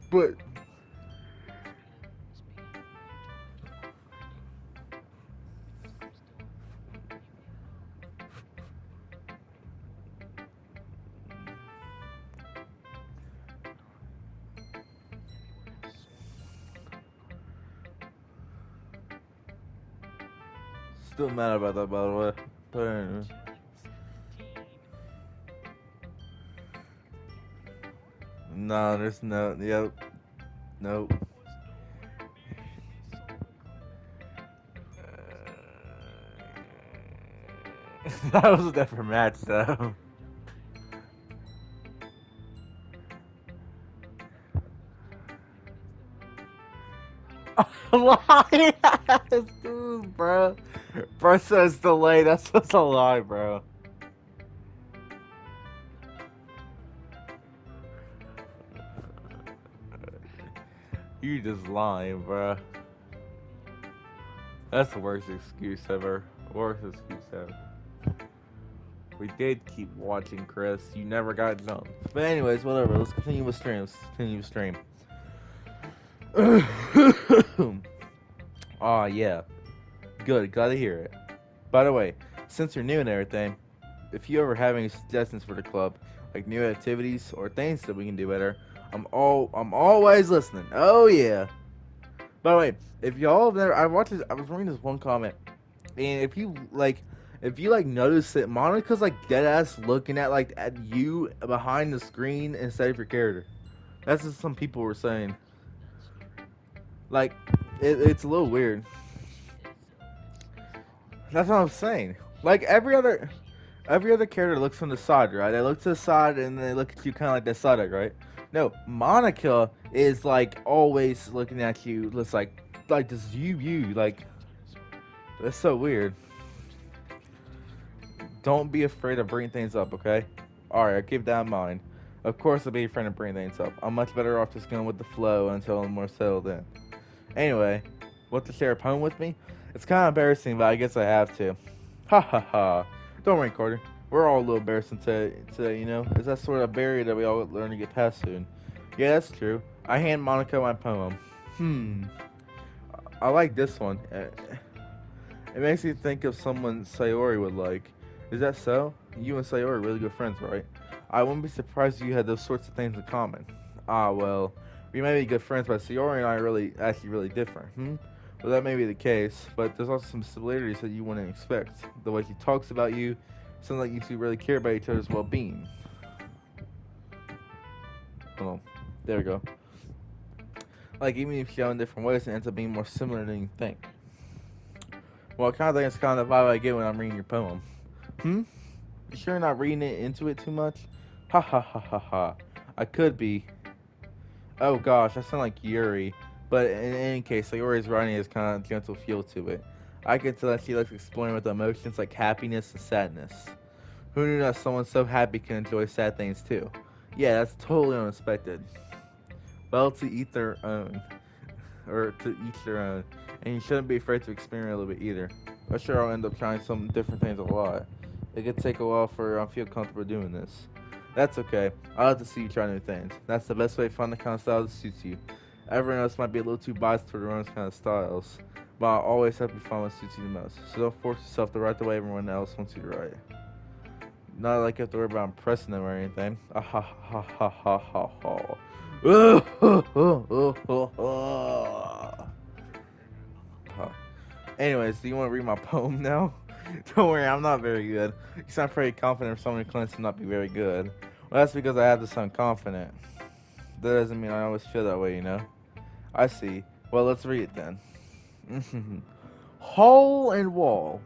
But. Still mad about that, by the way. But anyway. No, there's no. Yep. Nope. That was a different match, though. Lie ass dude, bro. Bro says delay. That's just a lie, bro. You just lying, bro. That's the worst excuse ever. Worst excuse ever. We did keep watching, Chris. You never got jumped. But anyways, whatever. Let's continue with streams. Continue with stream. Aw, yeah. Good. Glad to hear it. By the way, since you're new and everything, if you ever have any suggestions for the club, like new activities or things that we can do better, I'm always listening. Oh yeah. By the way, if y'all have never, I was reading this one comment, and if you like notice that Monica's like dead ass looking at you behind the screen instead of your character. That's what some people were saying. Like, it's a little weird. That's what I'm saying. Like every other character looks from the side, right? They look to the side and they look at you kind of like that side eye, right? No, Monica is like always looking at you. Looks like this you like. That's so weird. Don't be afraid of bringing things up, okay? All right, I'll keep that in mind. Of course, I'll be afraid of bringing things up. I'm much better off just going with the flow until I'm more settled in. Anyway, want to share a poem with me? It's kind of embarrassing, but I guess I have to. Ha ha ha. Don't worry, Carter. We're all a little embarrassing today, you know? It's that sort of barrier that we all learn to get past soon. Yeah, that's true. I hand Monica my poem. Hmm. I like this one. It makes me think of someone Sayori would like. Is that so? You and Sayori are really good friends, right? I wouldn't be surprised if you had those sorts of things in common. Ah, well, we may be good friends, but Sayori and I are actually really different. Well, that may be the case, but there's also some similarities that you wouldn't expect. The way she talks about you sounds like you two really care about each other's well-being. Oh, there we go. Like, even if shown in different ways, it ends up being more similar than you think. Well, I kind of think it's kind of the vibe I get when I'm reading your poem. Hmm? You sure you're not reading it into it too much? Ha ha ha ha ha. I could be. Oh gosh, I sound like Yuri. But in any case, Sayori's writing has kind of gentle feel to it. I can tell that she likes exploring with emotions like happiness and sadness. Who knew that someone so happy can enjoy sad things too? Yeah, that's totally unexpected. Well, to each their own. Or to each their own. And you shouldn't be afraid to experiment a little bit either. I'm sure I'll end up trying some different things a lot. It could take a while for I feel comfortable doing this. That's okay. I like to see you try new things. That's the best way to find the kind of style that suits you. Everyone else might be a little too biased toward their own kind of styles, but I always help you find what suits you the most. So don't force yourself to write the way everyone else wants you to write. Not like you have to worry about impressing them or anything. Ah ha ha ha ha ha ha. Anyways, do you want to read my poem now? Don't worry, I'm not very good. You sound pretty confident for someone who claims to not be very good. Well, that's because I have to sound confident. That doesn't mean I always feel that way, you know? I see. Well, let's read it then. Hole and wall.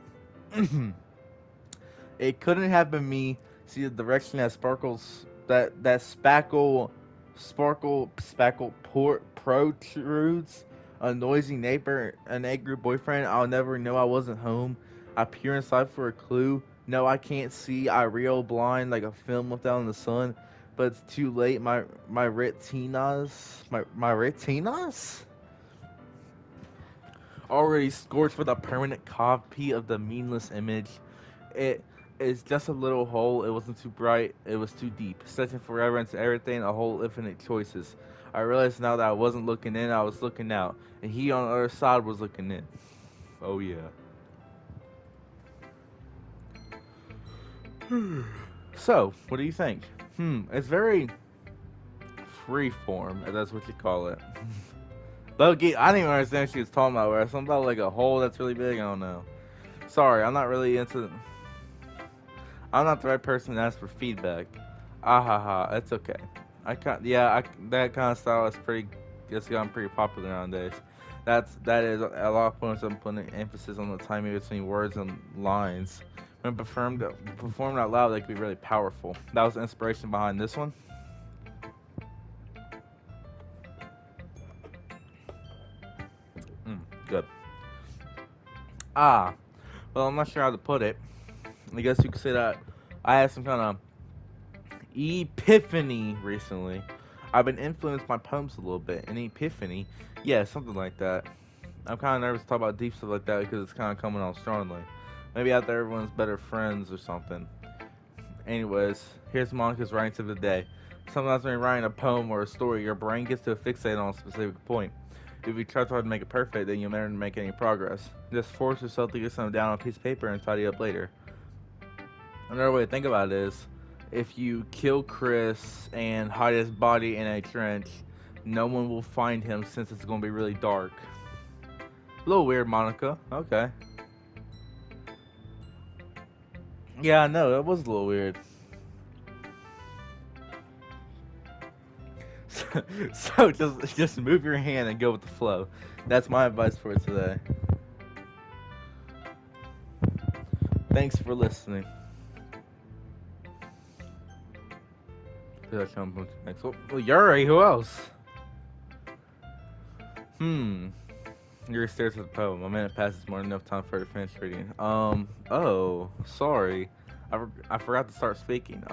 It couldn't have been me. See the direction that sparkles, that spackle protrudes. A noisy neighbor, an angry boyfriend. I'll never know I wasn't home. I peer inside for a clue. No, I can't see. I reel blind like a film left out in the sun. But it's too late. My retinas, my retinas, already scorched with a permanent copy of the meaningless image. It is just a little hole. It wasn't too bright. It was too deep, stretching forever into everything. A whole infinite choices. I realized now that I wasn't looking in. I was looking out, and he on the other side was looking in. Oh yeah. So, what do you think? It's very free form, if that's what you call it. Doki, I didn't even understand what she was talking about. Where something about like a hole that's really big. I don't know. Sorry, I'm not really into. I'm not the right person to ask for feedback. Ah ha ha, it's okay. That kind of style is pretty. It's gotten pretty popular nowadays. That is a lot of points. I'm putting emphasis on the timing between words and lines. When performed out loud, they could be really powerful. That was the inspiration behind this one. Good. Ah, well, I'm not sure how to put it. I guess you could say that I had some kind of epiphany recently. I've been influenced by poems a little bit. An epiphany, yeah, something like that. I'm kind of nervous to talk about deep stuff like that because it's kind of coming on strongly. Maybe out there everyone's better friends or something. Anyways, here's Monica's writing tip of the day. Sometimes when you're writing a poem or a story, your brain gets to fixate on a specific point. If you try too hard to make it perfect, then you'll never make any progress. Just force yourself to get something down on a piece of paper and tidy up later. Another way to think about it is, if you kill Chris and hide his body in a trench, no one will find him since it's going to be really dark. A little weird, Monica. Okay. Yeah, I know, that was a little weird. So just move your hand and go with the flow. That's my advice for today. Thanks for listening. Well, Yuri, who else? Hmm. Yuri stares at the poem. A minute passes, more than enough time for her to finish reading. Oh, sorry. I forgot to start speaking.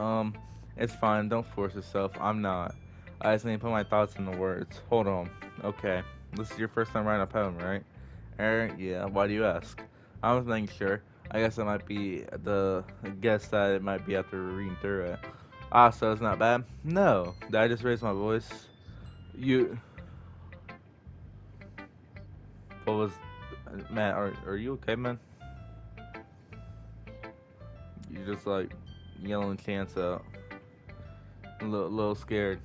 It's fine. Don't force yourself. I'm not. I just need to put my thoughts in the words. Hold on. Okay. This is your first time writing a poem, right? Yeah. Why do you ask? I was making sure. I guess I guess that it might be after reading through it. Ah, so it's not bad? No. Did I just raise my voice? You. What was. Matt, are you okay, man? You just like yelling chants out. A little scared.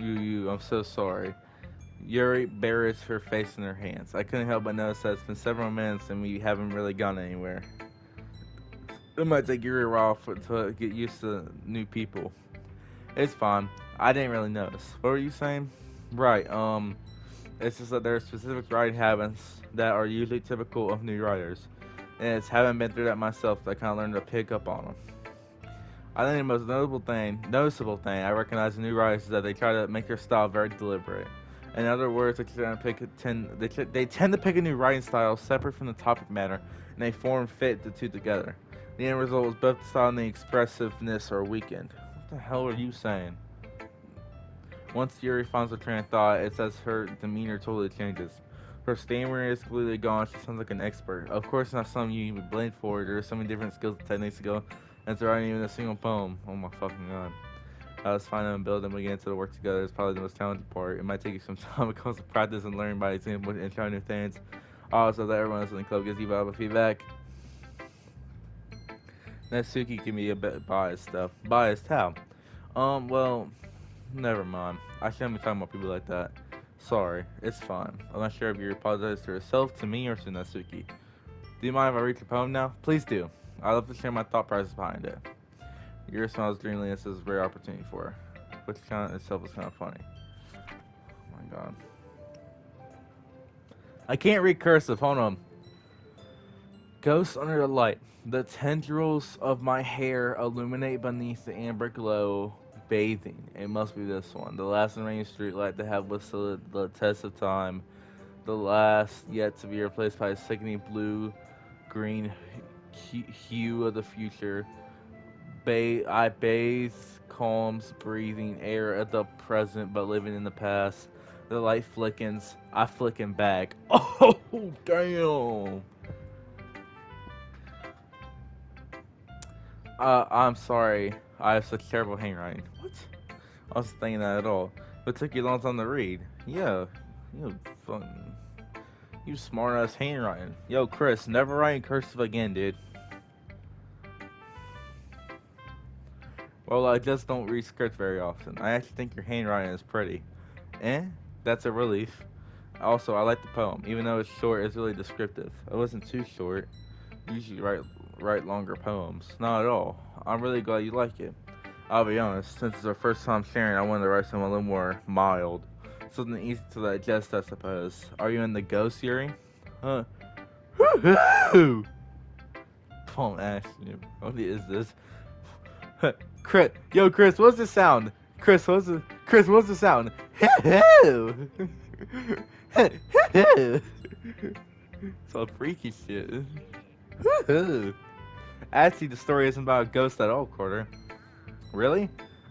I'm so sorry. Yuri buries her face in her hands. I couldn't help but notice that it's been several minutes and we haven't really gone anywhere. It might take Yuri a while to get used to new people. It's fine. I didn't really notice. What were you saying? Right, it's just that there are specific writing habits that are usually typical of new writers. And it's having been through that myself that I kind of learned to pick up on them. I think the most noticeable thing I recognize in new writers is that they try to make their style very deliberate. In other words, they tend to pick a new writing style separate from the topic matter, and they form fit the two together. The end result is both the style and the expressiveness are weakened. What the hell are you saying? Once Yuri finds a train of thought, it's as her demeanor totally changes. Her stammer is completely gone. She sounds like an expert. Of course, not something you can be blamed for. There are so many different skills and techniques to go After writing even a single poem. Oh my fucking god. Let's find them and build them again to work together is probably the most talented part. It might take you some time. It comes to practice and learning by example and trying new things. Also, that everyone else in the club gives you valuable feedback. Natsuki can be a bit biased though. Biased how? Well, never mind. I shouldn't be talking about people like that. Sorry, it's fine. I'm not sure if you apologize to yourself, to me, or to Natsuki. Do you mind if I read your poem now? Please do. I'd love to share my thought process behind it. Your smiles dreamily is a rare opportunity for her, which kind of itself is kind of funny. Oh my god. I can't read cursive. Hold on. Ghosts under the light. The tendrils of my hair illuminate beneath the amber glow, bathing. It must be this one. The last remaining streetlight that have withstood the test of time. The last yet to be replaced by a sickening blue green hue of the future. I bathe, calms, breathing air at the present, but living in the past. The light flickens. I flicken back. Oh, damn. I'm sorry. I have such terrible handwriting. What? I was thinking that at all. It took you a long time to read. Yeah. You fucking. You smart ass handwriting. Yo, Chris, never write in cursive again, dude. Well, I just don't read scripts very often. I actually think your handwriting is pretty. Eh? That's a relief. Also, I like the poem. Even though it's short, it's really descriptive. It wasn't too short. Usually write longer poems. Not at all. I'm really glad you like it. I'll be honest, since it's our first time sharing, I wanted to write something a little more mild. Something easy to digest, I suppose. Are you in the ghost hearing? Huh? Woohoo! Don't ask me. What is this? Chris, yo, Chris, what's the sound? Chris, what's the sound? So freaky shit. Actually, the story isn't about a ghost at all, Quarter. Really?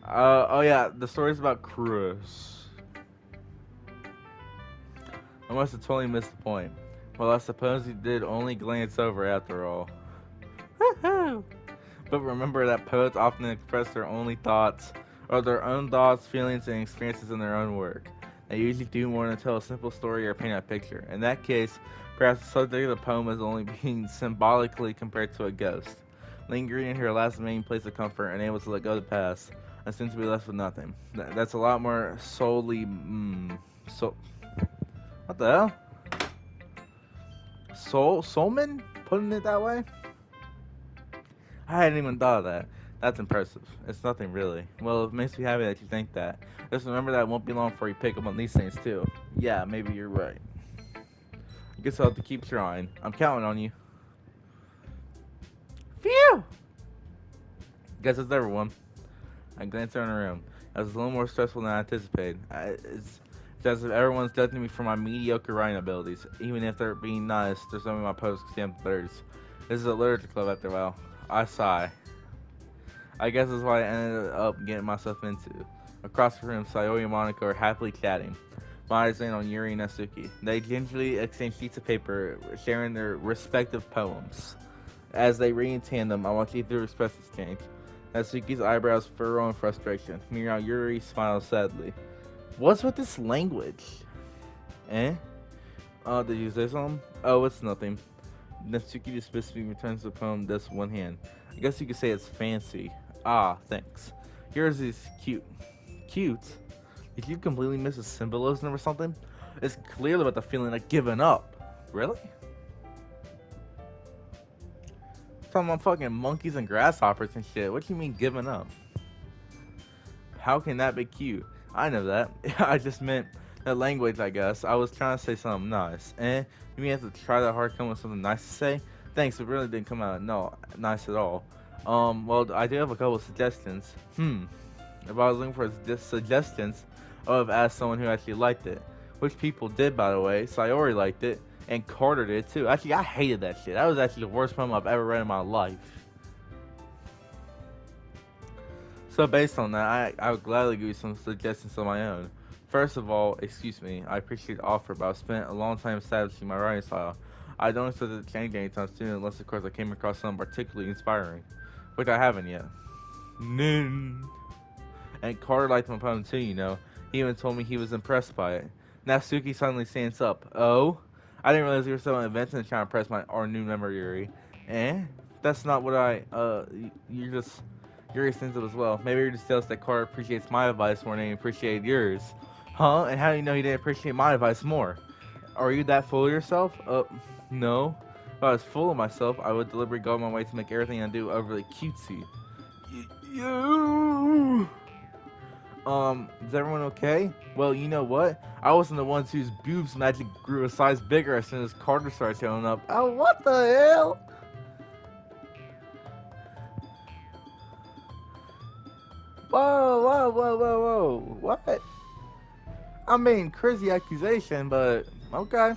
Oh yeah, the story's about Chris. I must have totally missed the point. Well, I suppose he did only glance over after all. But remember that poets often express their only thoughts, or their own thoughts, feelings, and experiences in their own work. They usually do more than tell a simple story or paint a picture. In that case, perhaps the subject of the poem is only being symbolically compared to a ghost, lingering in her last remaining place of comfort, and able to let go of the past, and soon to be left with nothing. That's a lot more so. What the hell? Soulman? Putting it that way? I hadn't even thought of that. That's impressive. It's nothing really. Well, it makes me happy that you think that. Just remember that it won't be long before you pick up on these things too. Yeah, maybe you're right. I guess I'll have to keep trying. I'm counting on you. Phew! Guess it's everyone. I glanced around the room. It was a little more stressful than I anticipated. It's as if everyone's judging me for my mediocre writing abilities. Even if they're being nice, there's some of my posts stamped theirs. This is a literature club after a while. I sigh. I guess that's what I ended up getting myself into. Across the room, Sayori and Monica are happily chatting. My eyes land on Yuri and Natsuki. They gingerly exchange sheets of paper, sharing their respective poems. As they read in tandem, I watch either express exchange. Natsuki's eyebrows furrow in frustration. Meanwhile, Yuri smiles sadly. What's with this language? Eh? Oh, did you say something? Oh, it's nothing. Natsuki dismissively returns the poem this one hand. I guess you could say it's fancy. Ah, thanks. Yours is cute. Cute? Did you completely miss a symbolism or something? It's clearly about the feeling of giving up. Really? Talking about fucking monkeys and grasshoppers and shit. What do you mean giving up? How can that be cute? I know that. I just meant the language, I guess. I was trying to say something nice. You mean have to try that hard to come with something nice to say? Thanks, it really didn't come out nice at all. Well, I do have a couple of suggestions. If I was looking for suggestions, I would have asked someone who actually liked it. Which people did, by the way. Sayori liked it, and Carter did too. Actually, I hated that shit. That was actually the worst poem I've ever read in my life. So based on that, I would gladly give you some suggestions of my own. First of all, excuse me, I appreciate the offer, but I've spent a long time establishing my writing style. I don't expect it to change anytime soon unless of course I came across something particularly inspiring. which I haven't yet. Nin. And Carter liked my poem too, you know. He even told me he was impressed by it. Natsuki suddenly stands up. Oh? I didn't realize you were so inventive and trying to impress our new member, Yuri. Eh? That's not what you're just... Yuri stands up as well. Maybe you're just jealous that Carter appreciates my advice more than he appreciated yours. Huh? And how do you know he didn't appreciate my advice more? Are you that full of yourself? No. If I was full of myself, I would deliberately go on my way to make everything I do overly cutesy. You. Is everyone okay? Well, you know what? I wasn't the ones whose boobs magically grew a size bigger as soon as Carter started showing up. Oh, what the hell? Whoa, whoa, whoa, whoa, whoa. What? I mean, crazy accusation, but okay.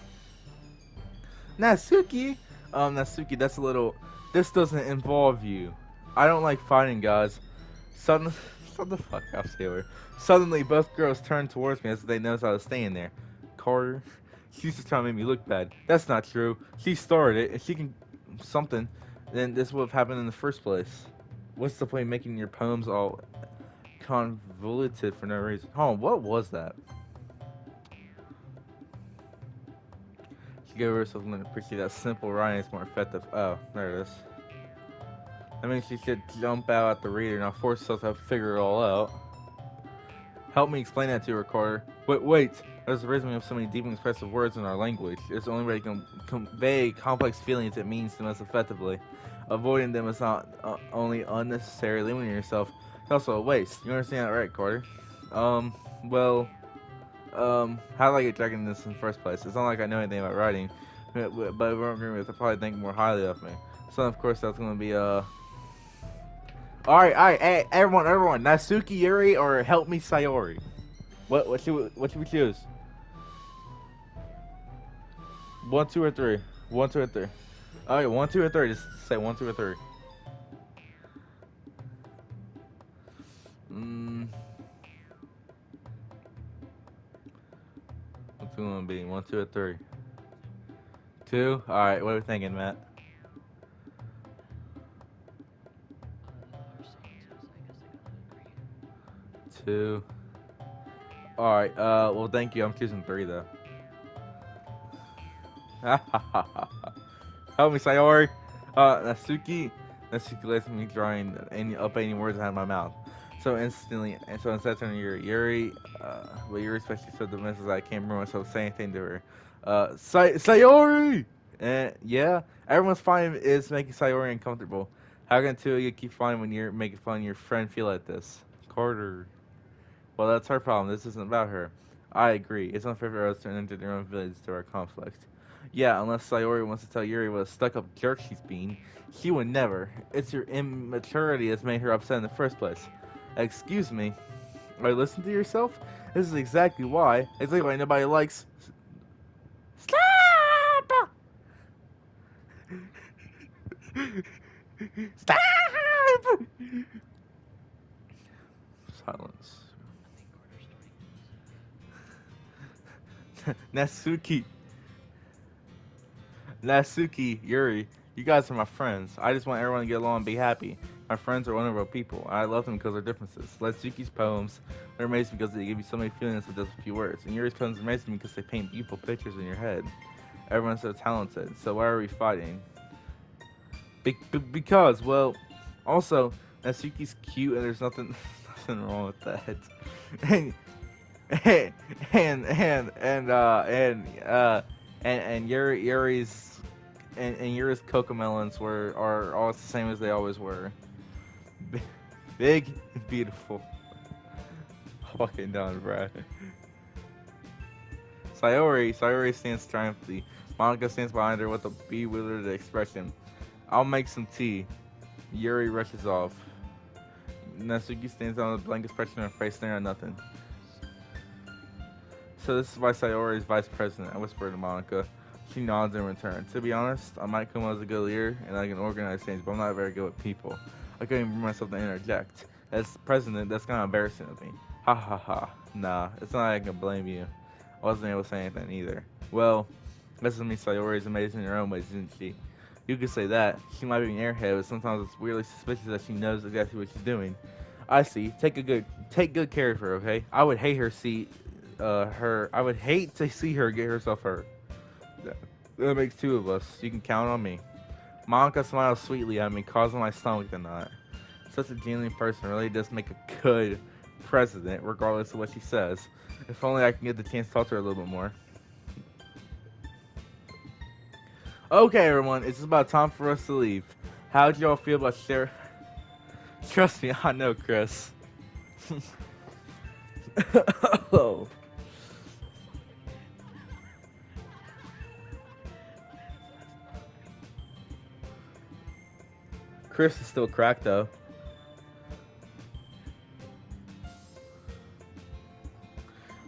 Natsuki? Natsuki, that's a little... This doesn't involve you. I don't like fighting, guys. Suddenly... Shut the fuck up, Sailor. Suddenly, both girls turned towards me as if they noticed I was staying there. Carter? She's just trying to make me look bad. That's not true. She started it. If she can... something, then this would have happened in the first place. What's the point of making your poems all convoluted for no reason? Hold on, what was that? She gave herself an appreciate that simple writing is more effective. Oh, there it is. That means she should jump out at the reader and force herself to figure it all out. Help me explain that to her, Carter. Wait. There's a reason we have so many deep and expressive words in our language. It's the only way to convey complex feelings it means to most effectively. Avoiding them is not only unnecessary, limiting yourself, it's also a waste. You understand that, right, Carter? Well, how did I get dragged into this in the first place? It's not like I know anything about writing, but we weren't agreeing with. I probably think more highly of me. So of course that's gonna be Alright, hey, everyone, Natsuki Yuri or help me Sayori. What should we choose? 1, 2, or 3? 1, 2, or 3. Alright, 1, 2, or 3. Just say 1, 2, or 3. What's it gonna be? 1, 2, or 3? 2? Alright, what are we thinking, Matt? Two. Alright, well thank you. I'm choosing 3 though. Help me, Sayori. Natsuki lets me drawing any words out of my mouth. So instantly, and so instead of turning Yuri, but Yuri especially showed the message I can't remember myself saying anything to her. Sayori! And yeah, everyone's fine is making Sayori uncomfortable. How can two of you keep fine when you're making fun of your friend feel like this? Carter. Well, that's her problem. This isn't about her. I agree. It's unfair for us to enter their own village to our conflict. Yeah, unless Sayori wants to tell Yuri what a stuck-up jerk she's being. She would never. It's your immaturity that's made her upset in the first place. Excuse me. Are you listening to yourself? This is exactly why. Exactly why nobody likes... Stop! Stop! Silence. Natsuki, Yuri, you guys are my friends. I just want everyone to get along and be happy. My friends are wonderful people. I love them because of their differences. Natsuki's poems are amazing because they give you so many feelings with just a few words. And Yuri's poems are amazing because they paint beautiful pictures in your head. Everyone's so talented. So why are we fighting? Because, well, also, Natsuki's cute and there's nothing wrong with that. and Yuri's cocomelons are all the same as they always were. Big and beautiful. Fucking done, Brad. Sayori stands triumphantly. Monica stands behind her with a bewildered expression. I'll make some tea. Yuri rushes off. Natsuki stands on with a blank expression on her face, staring at nothing. So this is why Sayori is vice president, I whispered to Monica. She nods in return. To be honest, I might come as a good leader and I can organize things, but I'm not very good with people. I couldn't even bring myself to interject. As president, that's kind of embarrassing of me. Ha ha ha. Nah, it's not like I can blame you. I wasn't able to say anything either. Well, this is me. Sayori is amazing in her own ways, isn't she? You could say that. She might be an airhead, but sometimes it's weirdly suspicious that she knows exactly what she's doing. I see. Take good care of her, okay? I would hate her see her. I would hate to see her get herself hurt. That, that makes two of us. You can count on me. Monica smiles sweetly at me, causing my stomach to knot. Such a genuine person really does make a good president, regardless of what she says. If only I can get the chance to talk to her a little bit more. Okay, everyone, it's about time for us to leave. How do y'all feel about share? Trust me, I know, Chris. Oh. Chris is still cracked though.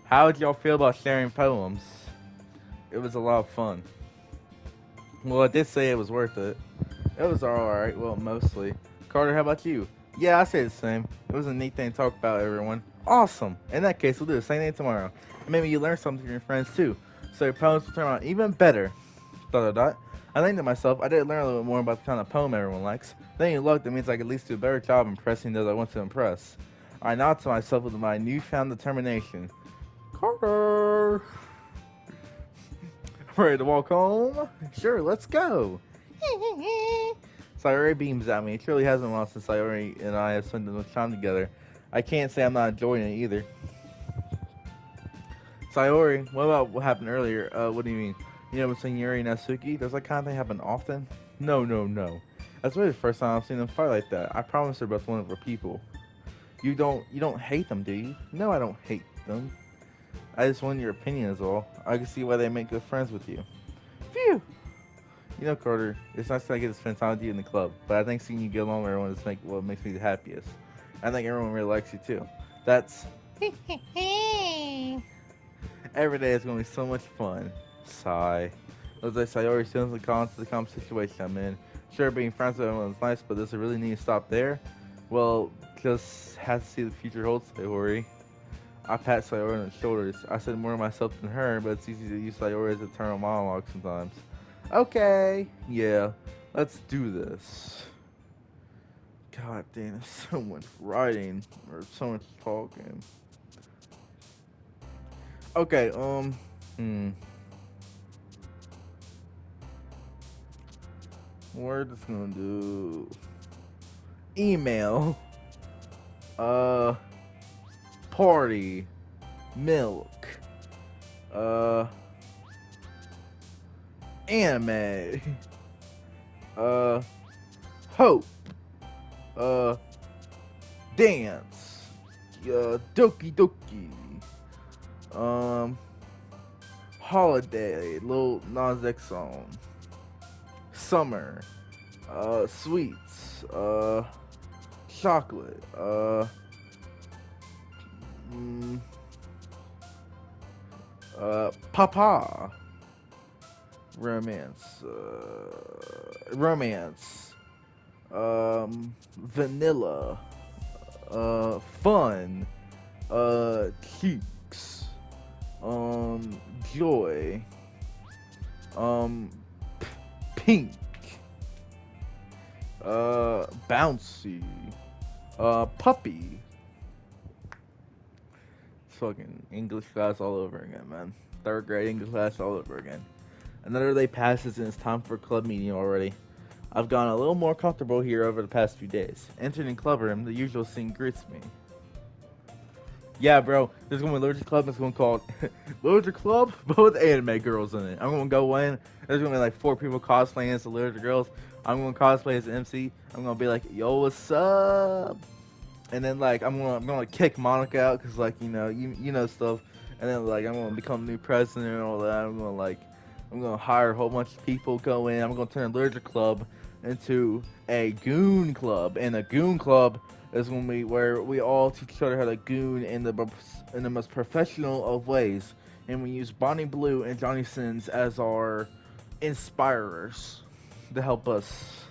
How would y'all feel about sharing poems? It was a lot of fun. Well, I did say it was worth it. It was alright, well, mostly. Carter, how about you? Yeah, I say the same. It was a neat thing to talk about, everyone. Awesome! In that case, we'll do the same thing tomorrow. And maybe you learn something from your friends too. So your poems will turn out even better. Dot dot dot. I think to myself, I did learn a little bit more about the kind of poem everyone likes. Then you look, that means I could at least do a better job impressing those I want to impress. I nod to myself with my newfound determination. Carter! Ready to walk home? Sure, let's go. Sayori beams at me. It truly has been a while since Sayori and I have spent much time together. I can't say I'm not enjoying it either. Sayori, what about what happened earlier? What do you mean? You know, between Yuri and Natsuki, does that kind of thing happen often? No, no, no. That's really the first time I've seen them fight like that. I promise they're both wonderful people. You don't hate them, do you? No, I don't hate them. I just want your opinion is all. I can see why they make good friends with you. Phew! You know, Carter, it's nice that I get to spend time with you in the club, but I think seeing you get along with everyone is what makes me the happiest. I think everyone really likes you too. That's every day is gonna be so much fun. Sigh. Looks like Sayori still hasn't gone to the calm situation I'm in. Sure, being friends with everyone is nice, but does it really need to stop there? Well, just has to see the future holds, Sayori. I pat Sayori on the shoulders. I said more to myself than her, but it's easy to use Sayori's eternal monologue sometimes. Okay, yeah, let's do this. God damn, there's so much writing or so much talking. Okay, we're just gonna do email, uh, party, milk, uh, anime, hope, uh, dance, Doki Doki, holiday, Lil Nas X song, summer, sweets, chocolate, mm, papa, romance, vanilla, fun, cheeks, joy, pink, bouncy, puppy. It's fucking English class all over again, man. Third grade English class all over again. Another day passes and it's time for a club meeting already. I've gotten a little more comfortable here over the past few days. Entering club room, the usual scene greets me. Yeah, bro, there's gonna be a literature club. It's gonna be called literature club, but with anime girls in it. I'm gonna go in. There's gonna be like 4 people cosplaying as the literature girls. I'm gonna cosplay as the MC. I'm gonna be like, "Yo, what's up?" And then like I'm gonna kick Monica out because like you know stuff. And then like I'm gonna become new president and all that. I'm gonna hire a whole bunch of people. Go in. I'm gonna turn a literature club into a goon club, and a goon club is when we all teach each other how to goon in the most professional of ways, and we use Bonnie Blue and Johnny Sins as our inspirers to help us.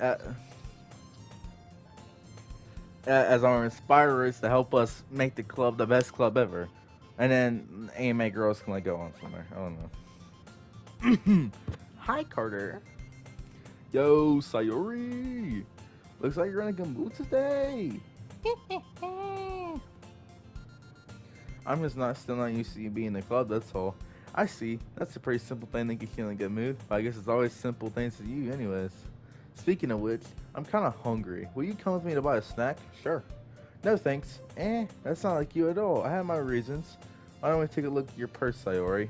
Uh, as our inspirers to help us make the club the best club ever, and then anime girls can like go on somewhere. I don't know. Hi, Carter. Yo, Sayori. Looks like you're in a good mood today. I'm just still not used to you being in the club, that's all. I see. That's a pretty simple thing to get you in a good mood. But I guess it's always simple things to you anyways. Speaking of which, I'm kinda hungry. Will you come with me to buy a snack? Sure. No thanks. That's not like you at all. I have my reasons. Why don't we take a look at your purse, Sayori?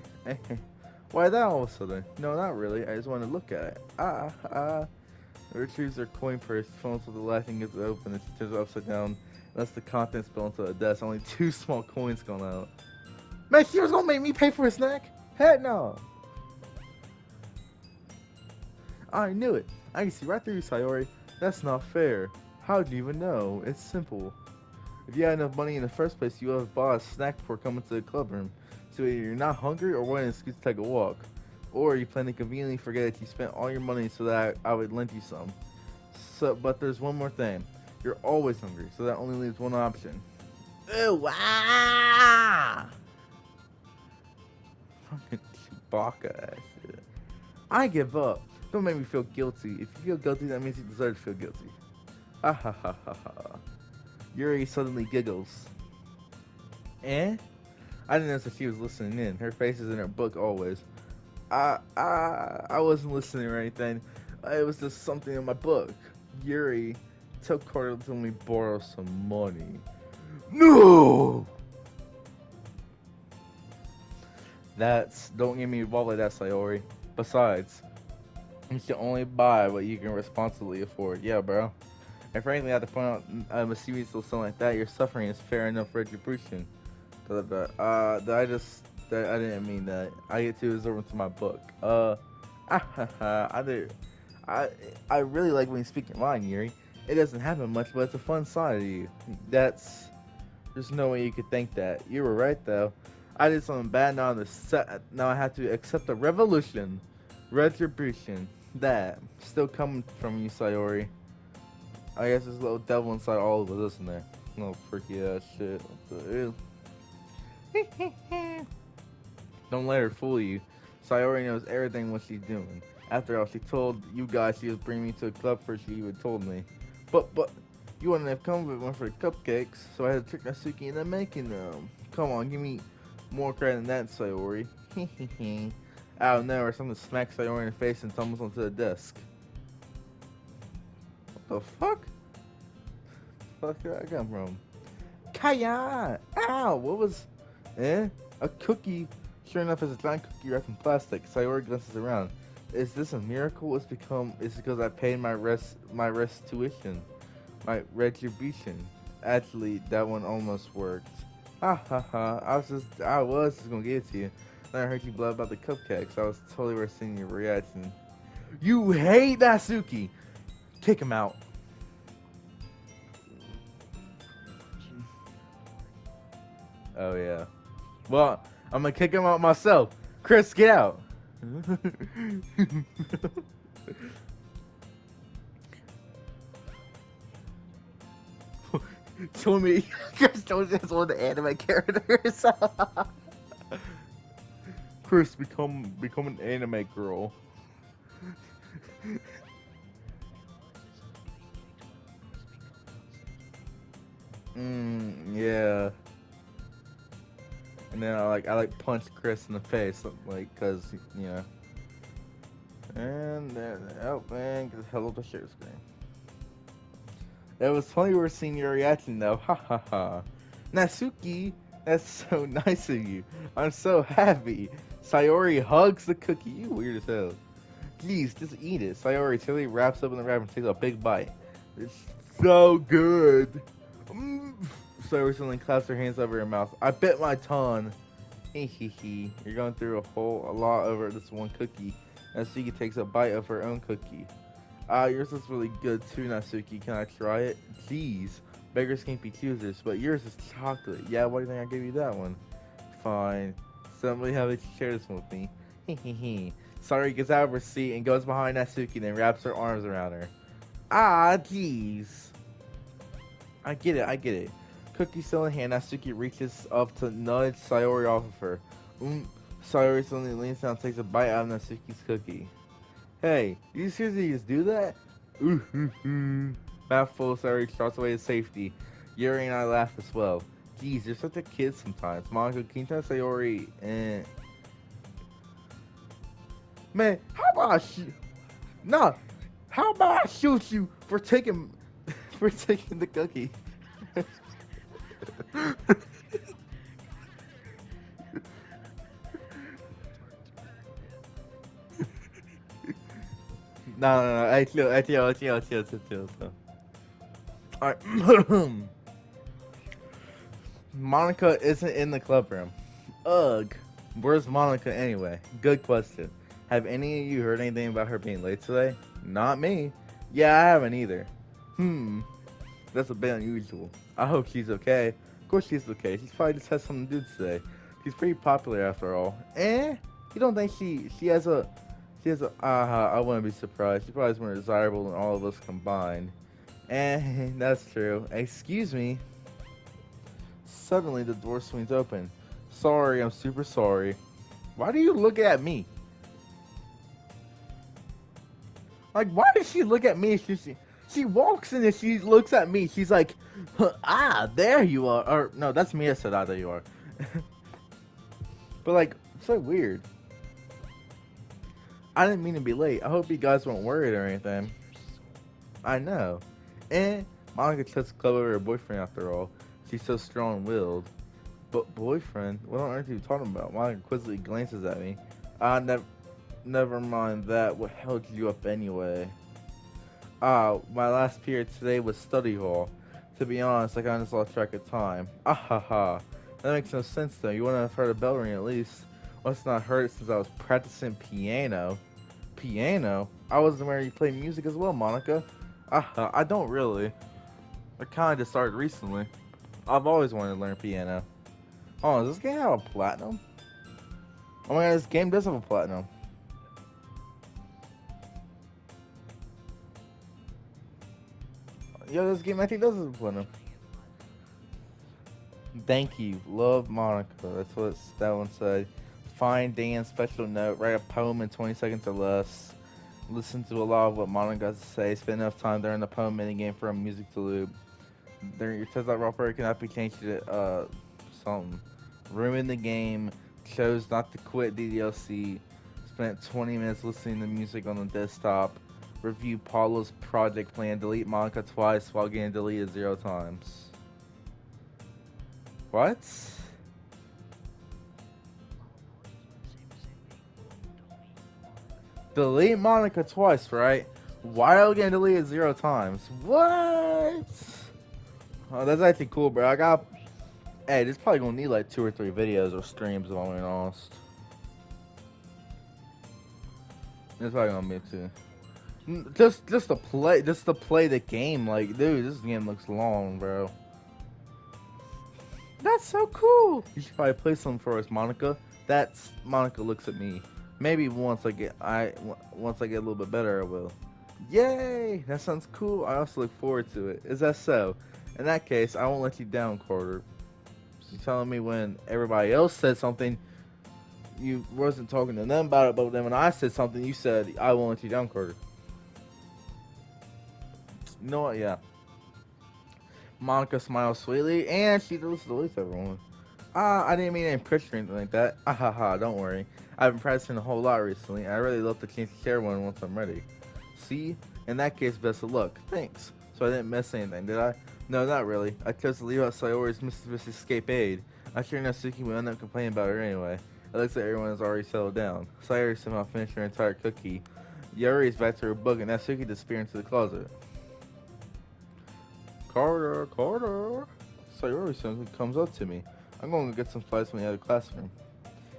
Why that all of a sudden? No, not really. I just want to look at it. Retrieves her coin purse, phones with the last thing gets open, and she turns it upside down. That's the contents spill into the desk. Only two small coins gone out. Man, she was gonna make me pay for a snack? Heck no. I knew it. I can see right through you, Sayori. That's not fair. How'd you even know? It's simple. If you had enough money in the first place, you would have bought a snack before coming to the club room. So either you're not hungry or wanting an excuse to take a walk. Or you plan to conveniently forget that you spent all your money so that I would lend you some. But there's one more thing. You're always hungry, so that only leaves one option. Ew, ah! Fucking Chewbacca shit. I give up. Don't make me feel guilty. If you feel guilty, that means you deserve to feel guilty. Ha ha ha ha ha. Yuri suddenly giggles. Eh? I didn't notice that she was listening in. Her face is in her book always. I wasn't listening or anything. It was just something in my book. Yuri, tell Carter to let me borrow some money. No! Don't get me involved like that, Sayori. Besides, you should only buy what you can responsibly afford. Yeah, bro. And frankly, I have to point out, a series or something like that, your suffering is fair enough retribution. I didn't mean that. I get to absorb into my book. I did. I really like when you speak your mind, Yuri. It doesn't happen much, but it's a fun side of you. There's no way you could think that. You were right though. I did something bad. Now I have to accept the retribution. That still coming from you, Sayori. I guess there's a little devil inside all of us, isn't there? No freaky ass shit. What the hell? Don't let her fool you. Sayori knows everything what she's doing. After all, she told you guys she was bringing me to a club first. She even told me. But you wouldn't have come with one for the cupcakes, so I had to trick Natsuki into making them. Come on, give me more credit than that, Sayori. Out of nowhere, something smacks Sayori in the face and tumbles onto the desk. What the fuck? Fuck did I come from? Kaya! Ow! What was... A cookie. Sure enough, it's a giant cookie wrapped in plastic. Sayori glances around. Is this a miracle? It's because I paid my restitution. My retribution. Actually, that one almost worked. Ha ha ha. I was just gonna give it to you. Then I heard you blab about the cupcakes. I was totally worth seeing your reaction. You hate Natsuki! Kick him out. Oh yeah. Well, I'm gonna kick him out myself. Chris, get out. Told me Chris told me that's one of the anime characters. Chris, become an anime girl. Yeah. And then I punch Chris in the face, like, cause you know. And then man, get the hell off the share screen. It was funny we were seeing your reaction though. Ha ha ha. Natsuki, that's so nice of you. I'm so happy. Sayori hugs the cookie. You weird as hell. Please, just eat it. Sayori totally wraps up in the wrap and takes a big bite. It's so good. Sayori suddenly claps her hands over her mouth. I bit my tongue. Hee. You're going through a lot over this one cookie. Natsuki takes a bite of her own cookie. Yours is really good too, Natsuki. Can I try it? Please. Beggars can't be choosers, but yours is chocolate. Yeah, why do you think I gave you that one? Fine. Somebody have to share this one with me. Hehehe. Sayori gets out of her seat and goes behind Natsuki and then wraps her arms around her. Jeez. I get it. Cookie still in hand, Natsuki reaches up to nudge Sayori off of her. Sorry, recently leans down, takes a bite out of Natsuki's cookie. Hey, you seriously just do that? Ooh, Mouthful, Sayori starts away to safety. Yuri and I laugh as well. Geez, you're such a kid sometimes. Monica, can you tell Sayori and... Man, how about I shoot... Nah, how about I shoot you for taking... for taking the cookie? No, I chill. Alright. Monica isn't in the club room. Ugh. Where's Monica anyway? Good question. Have any of you heard anything about her being late today? Not me. Yeah, I haven't either. Hmm. That's a bit unusual. I hope she's okay. Of course she's okay. She's probably just has something to do today. She's pretty popular after all. Eh? You don't think she has a I wouldn't be surprised. She probably is more desirable than all of us combined. Eh, that's true. Excuse me. Suddenly, the door swings open. Sorry, I'm super sorry. Why do you look at me? Like, why does she look at me? She walks in and she looks at me. She's like, ah, there you are. Or, no, that's Mia said, ah, there you are. But, like, so weird. I didn't mean to be late. I hope you guys weren't worried or anything. I know. And Monica just club over her boyfriend after all. She's so strong-willed. But boyfriend? What on earth are you talking about? Monica quizzically glances at me. Never mind that. What held you up anyway? My last period today was study hall. To be honest, I kinda just lost track of time. Ah ha ha. That makes no sense though. You wouldn't have heard a bell ring at least. Must not heard it since I was practicing piano. Piano? I wasn't aware you play music as well, Monica. I don't really. I kinda just started recently. I've always wanted to learn piano. Oh, does this game have a platinum? Oh my god, this game does have a platinum. Yo, this game I think does have a platinum. Thank you. Love Monica. That's what that one said. Find Dan's special note. Write a poem in 20 seconds or less. Listen to a lot of what Monica has to say. Spend enough time during the poem minigame for a music to loop. Your test out roper cannot be changed to something. Ruin the game. Chose not to quit DDLC. Spent 20 minutes listening to music on the desktop. Review Paulo's project plan. Delete Monica twice while getting deleted 0 times. What? Delete Monica twice, right? While getting deleted 0 times. What? Oh, that's actually cool, bro. Hey, this probably gonna need like 2 or 3 videos or streams if I'm being honest. It's probably gonna be 2. Just to play the game. Like, dude, this game looks long, bro. That's so cool. You should probably play something for us, Monica. That's Monica looks at me. Maybe once I get a little bit better, I will. Yay! That sounds cool. I also look forward to it. Is that so? In that case, I won't let you down, Carter. You're telling me when everybody else said something, you wasn't talking to them about it, but then when I said something, you said I won't let you down, Carter. You know what? Yeah. Monica smiles sweetly, and she deletes everyone. I didn't mean to impress you or anything like that. Ah ha ha, don't worry. I've been practicing a whole lot recently, and I really love the chance to share one once I'm ready. See? In that case, best of luck. Thanks. So I didn't miss anything, did I? No, not really. I chose to leave out Sayori's mischievous escape aid. I'm sure Natsuki will end up complaining about her anyway. It looks like everyone has already settled down. Sayori somehow finished her entire cookie. Yuri is back to her book, and Natsuki disappeared into the closet. Carter. Sayori suddenly comes up to me. I'm going to get some supplies from the other classroom.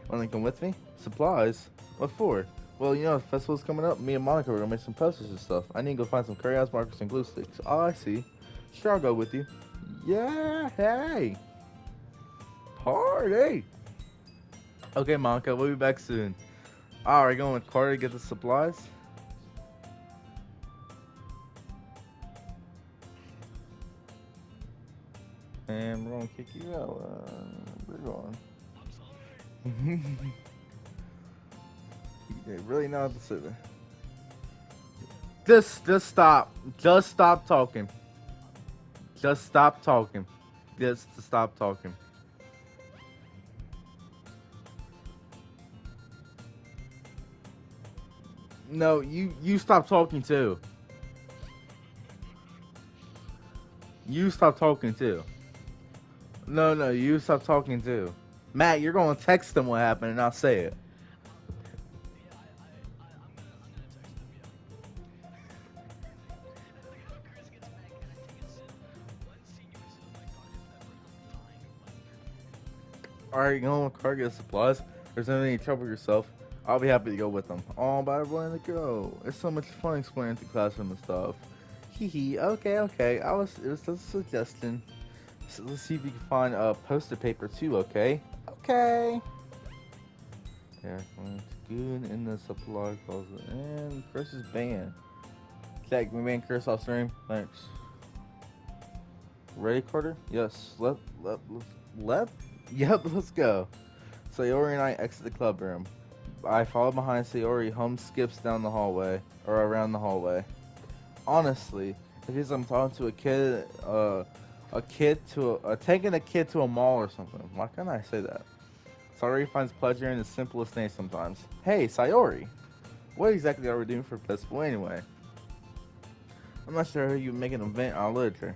Want to come with me? Supplies? What for? Well, you know, the festival's coming up. Me and Monica are going to make some posters and stuff. I need to go find some crayons, markers, and glue sticks. Oh, I see. Sure, I'll go with you. Yeah, hey. Party. Okay, Monica, we'll be back soon. Alright, going with Carter to get the supplies. And we're gonna kick you out. We're going. Yeah, really know what to say there. Just stop. Just stop talking. Just stop talking. Just stop talking. No, you stop talking too. You stop talking too. No, you stop talking too. Matt, you're going to text them what happened, and I'll say it. All right, going with car get supplies. If there's any trouble yourself, I'll be happy to go with them. Oh, but I wanted to go. It's so much fun explaining to classroom and stuff. Hee hee. Okay. It was just a suggestion. So let's see if we can find a poster paper too. Okay. Yeah, good in the supply closet and Chris is banned. Check, we ban Chris off stream. Thanks. Ready, Carter? Yes. Left. Yep. Let's go. Sayori and I exit the club room. I follow behind Sayori. Home skips down the hallway or around the hallway. Honestly, it feels like I'm talking to taking a kid to a mall or something. Why can't I say that? Sayori finds pleasure in the simplest things sometimes. Hey, Sayori, what exactly are we doing for festival anyway? I'm not sure how you make an event on literature.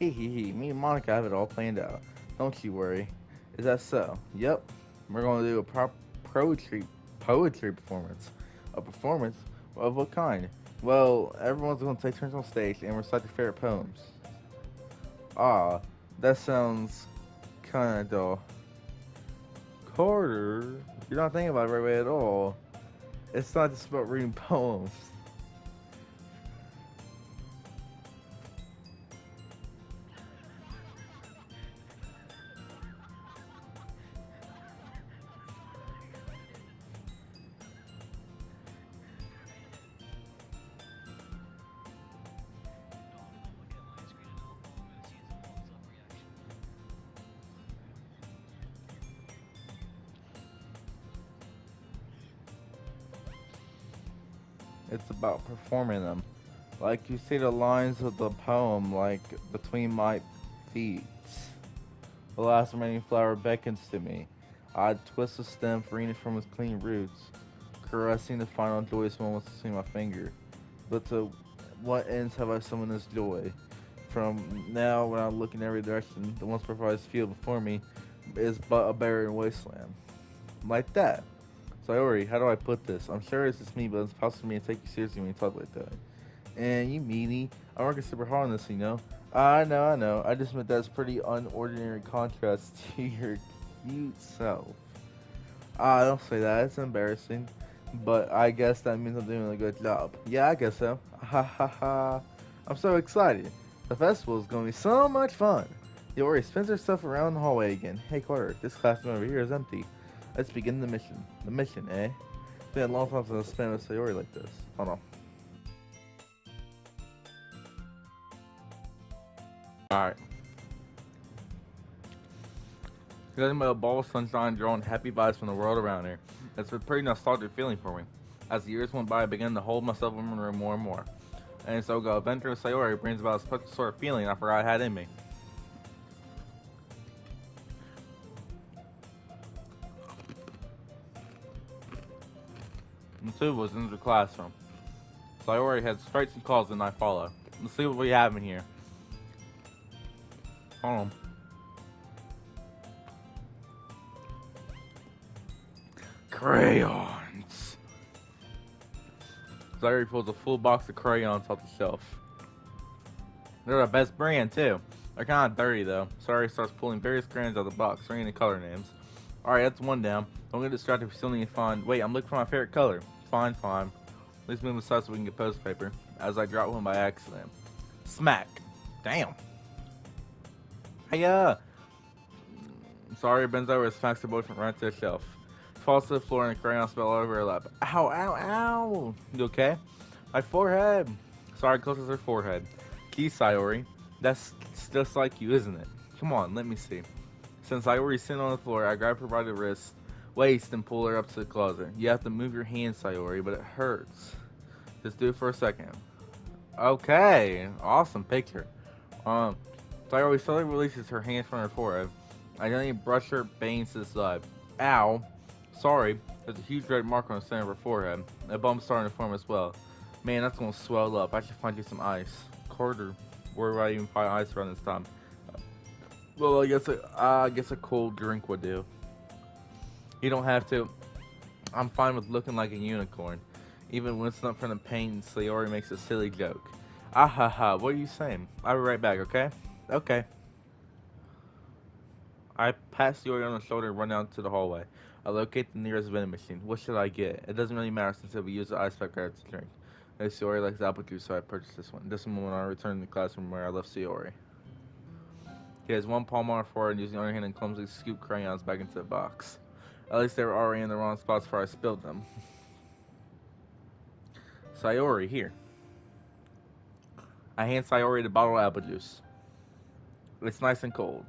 Hee. Me and Monica have it all planned out. Don't you worry. Is that so? Yep. We're going to do a poetry performance. A performance of what kind? Well, everyone's going to take turns on stage and recite their favorite poems. Ah, that sounds kind of dull. Carter, you're not thinking about it right way at all. It's not just about reading poems. It's about performing them. Like you see the lines of the poem, like between my feet. The last remaining flower beckons to me. I twist the stem, freeing it from its clean roots, caressing the final joyous moments between my finger. But to what ends have I summoned this joy? From now, when I look in every direction, the once provides field before me is but a barren wasteland. Like that. Sayori, how do I put this? I'm sure it's just me, but it's possible for me to take you seriously when you talk like that. And you meanie, I'm working super hard on this, you know. I know. I just meant that's pretty unordinary contrast to your cute self. Ah, don't say that. It's embarrassing. But I guess that means I'm doing a good job. Yeah, I guess so. Ha ha ha. I'm so excited. The festival is going to be so much fun. Yori spins herself around the hallway again. Hey Carter, this classroom over here is empty. Let's begin the mission. The mission, eh? It's been a long time since I spent with Sayori like this. Hold on. Alright. Nothing but a ball of sunshine drawing happy vibes from the world around here. It's a pretty nostalgic feeling for me. As the years went by, I began to hold myself in the room more and more. And so go adventure with Sayori brings about a special sort of feeling I forgot I had in me. And two was in the classroom. Sayori had straight some calls and I follow. Let's see what we have in here. Hold on. Crayons. Sayori pulls a full box of crayons off the shelf. They're the best brand too. They're kind of dirty though. Sayori starts pulling various crayons out of the box, reading the color names. Alright, that's one down. Don't get distracted. We still need to find. Wait, I'm looking for my favorite color. Fine. Let's move aside so we can get post paper. As I drop one by accident. Smack. Damn. Hiya. Sorry, bends over and smacks her boyfriend right to the shelf. Falls to the floor and a crayon spell all over her lap. Ow. You okay? My forehead. Sorry, closes her forehead. Key Sayori. That's just like you, isn't it? Come on, let me see. Since Sayori's sitting on the floor, I grab her by the wrist waist and pull her up to the closet. You have to move your hands, Sayori, but it hurts. Just do it for a second. Okay, awesome picture. Um, Sayori slowly releases her hands from her forehead. I then brush her veins to the side. Ow. Sorry, there's a huge red mark on the center of her forehead. A bump's starting to form as well. Man, that's gonna swell up. I should find you some ice. Carter, where would I even find ice around this time? Well, I guess a cold drink would do. You don't have to. I'm fine with looking like a unicorn. Even when it's not from the pain, Sayori makes a silly joke. Ah ha ha, what are you saying? I'll be right back, okay? Okay. I pass Sayori on the shoulder and run out to the hallway. I locate the nearest vending machine. What should I get? It doesn't really matter since we use the ice pack right to drink. Hey, Sayori likes apple juice, so I purchased this one. This one when I return to the classroom where I left Sayori. He has one palm on her forehead and using the other hand and clumsily scoop crayons back into the box. At least they were already in the wrong spots before I spilled them. Sayori, here. I hand Sayori the bottle of apple juice. It's nice and cold.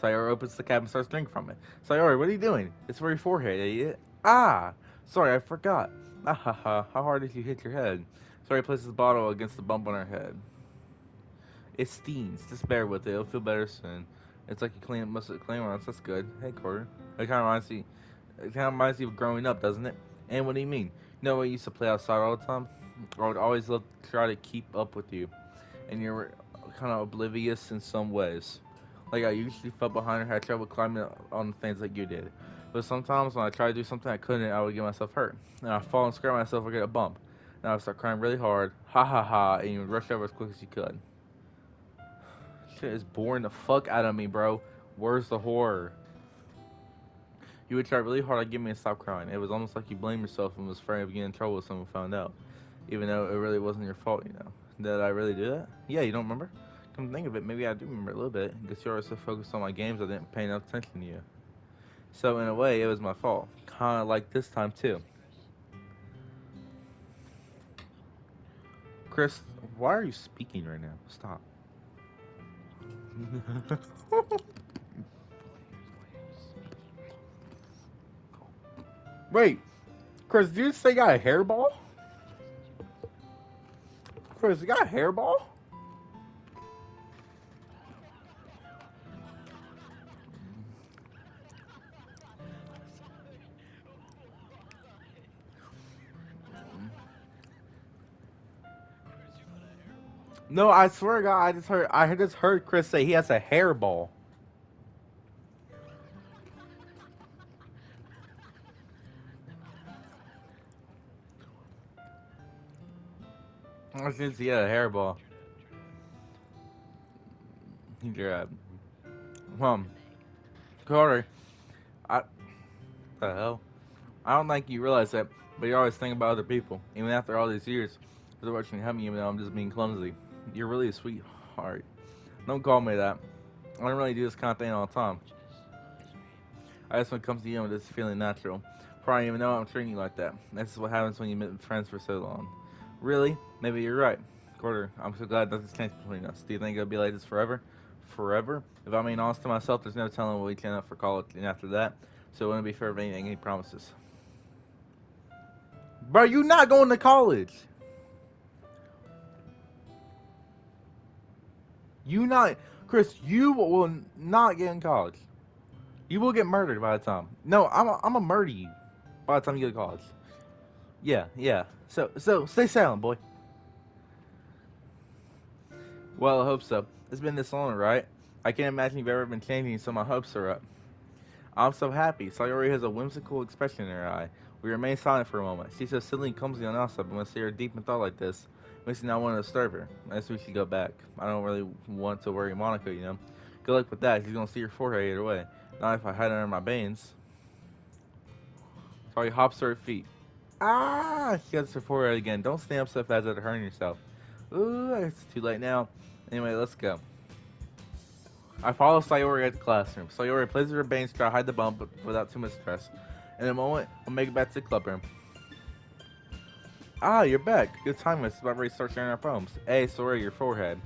Sayori opens the cap and starts drinking from it. Sayori, what are you doing? It's for your forehead, idiot. Ah! Sorry, I forgot. Ah ha ha, how hard did you hit your head? Sayori places the bottle against the bump on her head. It stings. Just bear with it. It'll feel better soon. It's like you clean most of the clean ones. That's good. Hey, Carter. It kind of reminds you of growing up, doesn't it? And what do you mean? You know, we used to play outside all the time. I would always love to try to keep up with you, and you were kind of oblivious in some ways. Like I usually fell behind or had trouble climbing on the things like you did. But sometimes when I tried to do something I couldn't, I would get myself hurt. And I'd fall and scare myself or get a bump. And I would start crying really hard. Ha ha ha, and you would rush over as quick as you could. Shit is boring the fuck out of me, bro. Where's the horror? You would try really hard to get me to stop crying. It was almost like you blamed yourself and was afraid of getting in trouble if someone found out. Even though it really wasn't your fault, you know. Did I really do that? Yeah, you don't remember? Come to think of it, maybe I do remember a little bit. I guess you were so focused on my games I didn't pay enough attention to you. So in a way, it was my fault. Kinda like this time too. Chris, why are you speaking right now? Stop. Wait, Chris, did you say you got a hairball? Chris, you got a hairball? No, I swear to God, I just heard Chris say he has a hairball. Since he had a hairball. He grabbed. Um, Carter, I the hell? I don't think you realize that, but you always think about other people, even after all these years. They're watching help me, even though I'm just being clumsy. You're really a sweetheart. Don't call me that. I don't really do this kind of thing all the time. I just want to come to you with this feeling natural. Probably even know I'm treating you like that. This is what happens when you've been friends for so long. Really? Maybe you're right. Carter, I'm so glad nothing's changed between us. Do you think it'll be like this forever? Forever? If I'm being honest to myself, there's no telling what we can up for college and after that. So it wouldn't be fair of anything, any promises. Bro, you not going to college. You not, Chris. You will not get in college. You will get murdered by the time. No, I'm a murder you by the time you get to college. Yeah, yeah. So stay silent, boy. Well, I hope so. It's been this long, right? I can't imagine you've ever been changing, so my hopes are up. I'm so happy. Sayori has a whimsical expression in her eye. We remain silent for a moment. She's so silly and clumsy on outside, but when I see her deep in thought like this, makes me not want to disturb her. I guess we should go back. I don't really want to worry Monica, you know. Good luck with that. She's gonna see your forehead either way. Not if I hide under my veins. Sorry, hops to her feet. Ah! She gets her forehead again. Don't stand up so fast that you're hurting yourself. Ooh, it's too late now. Anyway, let's go. I follow Sayori at the classroom. Sayori places her veins to try to hide the bump without too much stress. In a moment, we'll make it back to the club room. Ah, you're back. Good time. It's about ready to start sharing our poems. Hey, sorry, your forehead.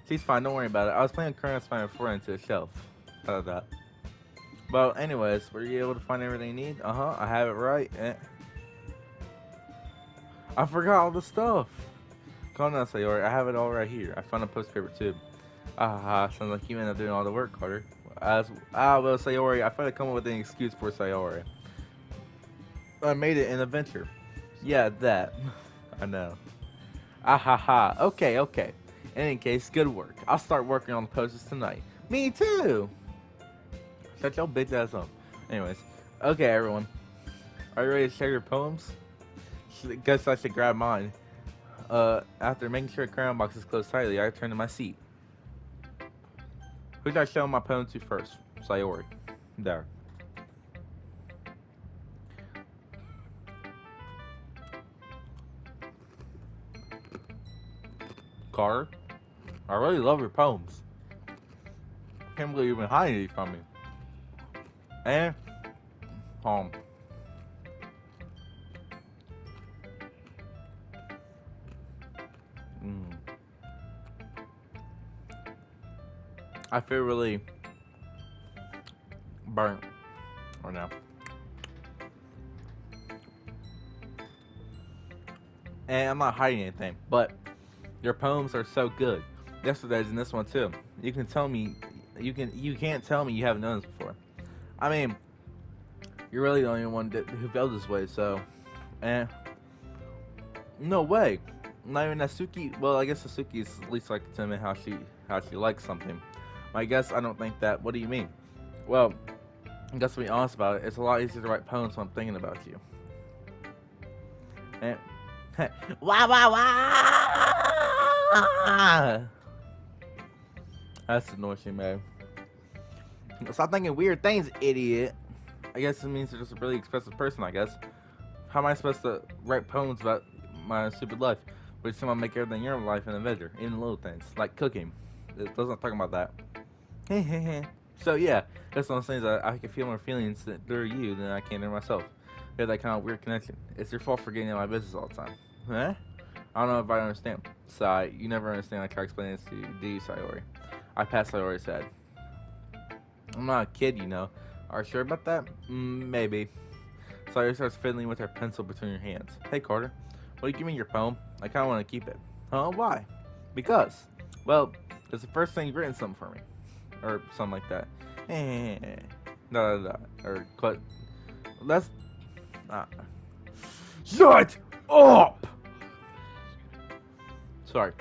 She's fine. Don't worry about it. I was playing current spine before into a shelf. How about that? Well, anyways, were you able to find everything you need? I have it right. I forgot all the stuff. Calm down, Sayori. I have it all right here. I found a post-paper tube. Sounds like you ended up doing all the work, Carter. Well, Sayori, I finally come up with an excuse for Sayori. I made it an adventure. Yeah, that. I know. Okay, okay. In any case, good work. I'll start working on the posters tonight. Me too! Shut your bitch ass up. Anyways, okay, everyone. Are you ready to share your poems? Guess I should grab mine. After making sure the crayon box is closed tightly, I return to my seat. Who should I show my poem to first? Sayori. There. Carter, I really love your poems. Can't believe you've been hiding these from me. And, um, mm, I feel really burnt right now. And I'm not hiding anything, but your poems are so good. Yesterday's in this one too. You can tell me, you can't tell me you haven't done this before. I mean, you're really the only one who felt this way. So, eh, no way. Not even Natsuki. Well, I guess Natsuki is at least like to tell me how she likes something. I guess I don't think that. What do you mean? Well, I guess to be honest about it, it's a lot easier to write poems when I'm thinking about you. Eh. Wah wah wah! That's the noise she made. Stop thinking weird things, idiot. I guess it means you're just a really expressive person, I guess. How am I supposed to write poems about my stupid life? Which someone make everything in your life an adventure, even little things, like cooking. It doesn't talk about that. So yeah, that's what I'm saying is I can feel more feelings through you than I can through myself. We have that kind of weird connection. It's your fault for getting in my business all the time. Huh? I don't know if I understand. Sai, you never understand. I try explaining this to you. Do you, Sayori? I pat Sayori's head. I'm not a kid, you know. Are you sure about that? Maybe. Sayori starts fiddling with her pencil between her hands. Hey, Carter. Will you give me your poem? I kind of want to keep it. Huh? Why? Because. Well, it's the first thing you've written something for me. Or something like that. Or, but. That's. Uh, Shut up! Sorry.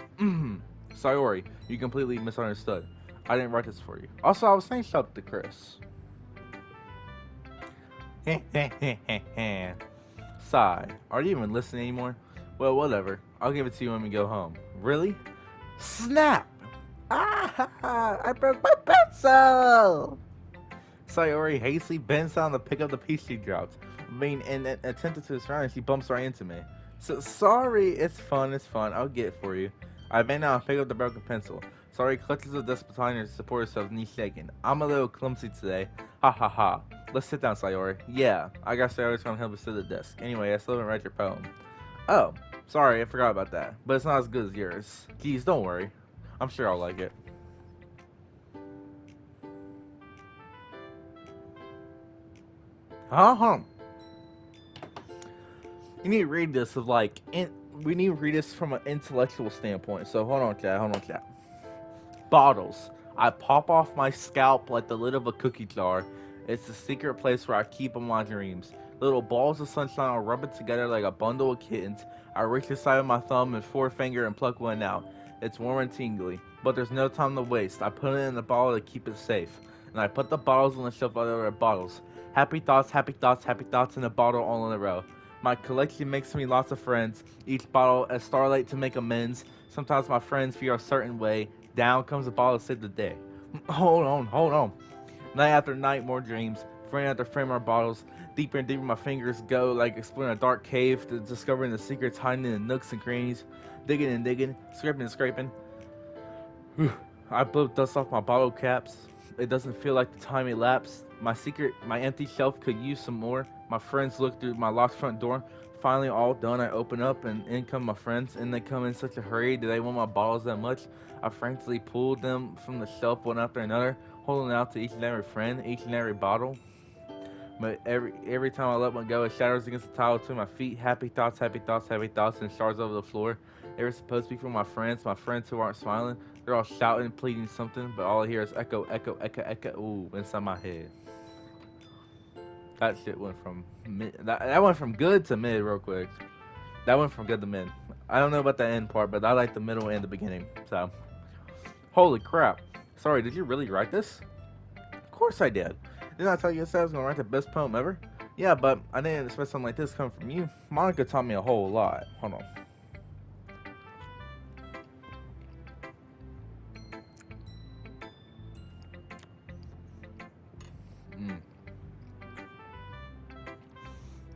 Sayori, you completely misunderstood. I didn't write this for you. Also, I was saying shut up to Chris. Sigh. Are you even listening anymore? Well, whatever. I'll give it to you when we go home. Really? Snap! I broke my pencil! Sayori hastily bends down to pick up the piece she dropped. Being attentive to his surroundings, she bumps right into me. So sorry, it's fun. I'll get it for you. I bend down and pick up the broken pencil. Sorry clutches the desk behind her to support herself, knees shaking. I'm a little clumsy today. Ha ha ha. Let's sit down, Sayori. Yeah, I got Sayori's trying to help us to the desk. Anyway, I still haven't read your poem. Oh, sorry, I forgot about that. But it's not as good as yours. Geez, don't worry. I'm sure I'll like it. Huh? You need to read this of like, we need to read this from an intellectual standpoint. So hold on, chat. Bottles. I pop off my scalp like the lid of a cookie jar. It's the secret place where I keep all my dreams. Little balls of sunshine, I'll rub it together like a bundle of kittens. I reach inside with my thumb and forefinger and pluck one out. It's warm and tingly, but there's no time to waste. I put it in the bottle to keep it safe. And I put the bottles on the shelf of other bottles. Happy thoughts in a bottle all in a row. My collection makes me lots of friends. Each bottle a starlight to make amends. Sometimes my friends feel a certain way. Down comes a bottle to save the day. Hold on. Night after night, more dreams. Frame after frame, more bottles. Deeper and deeper my fingers go, like exploring a dark cave, discovering the secrets hiding in the nooks and crannies. Digging and digging, scraping and scraping. I blow dust off my bottle caps. It doesn't feel like the time elapsed. My empty shelf could use some more. My friends look through my locked front door. Finally, all done, I open up and in come my friends, and they come in such a hurry. Do they want my bottles that much? I frantically pulled them from the shelf one after another. holding out to each and every friend, each and every bottle. But every time I let one go, it shatters against the tile between my feet. Happy thoughts, happy thoughts, happy thoughts, and shards over the floor. They were supposed to be for my friends who aren't smiling. They're all shouting and pleading something, but all I hear is echo, echo, echo, echo, ooh, inside my head. That shit went from that went from good to mid real quick. That went from good to mid. I don't know about the end part, but I like the middle and the beginning. So, holy crap! Sorry, did you really write this? Of course I did. Didn't I tell you I said I was gonna write the best poem ever? Yeah, but I didn't expect something like this coming from you. Monica taught me a whole lot. Hold on. Mm.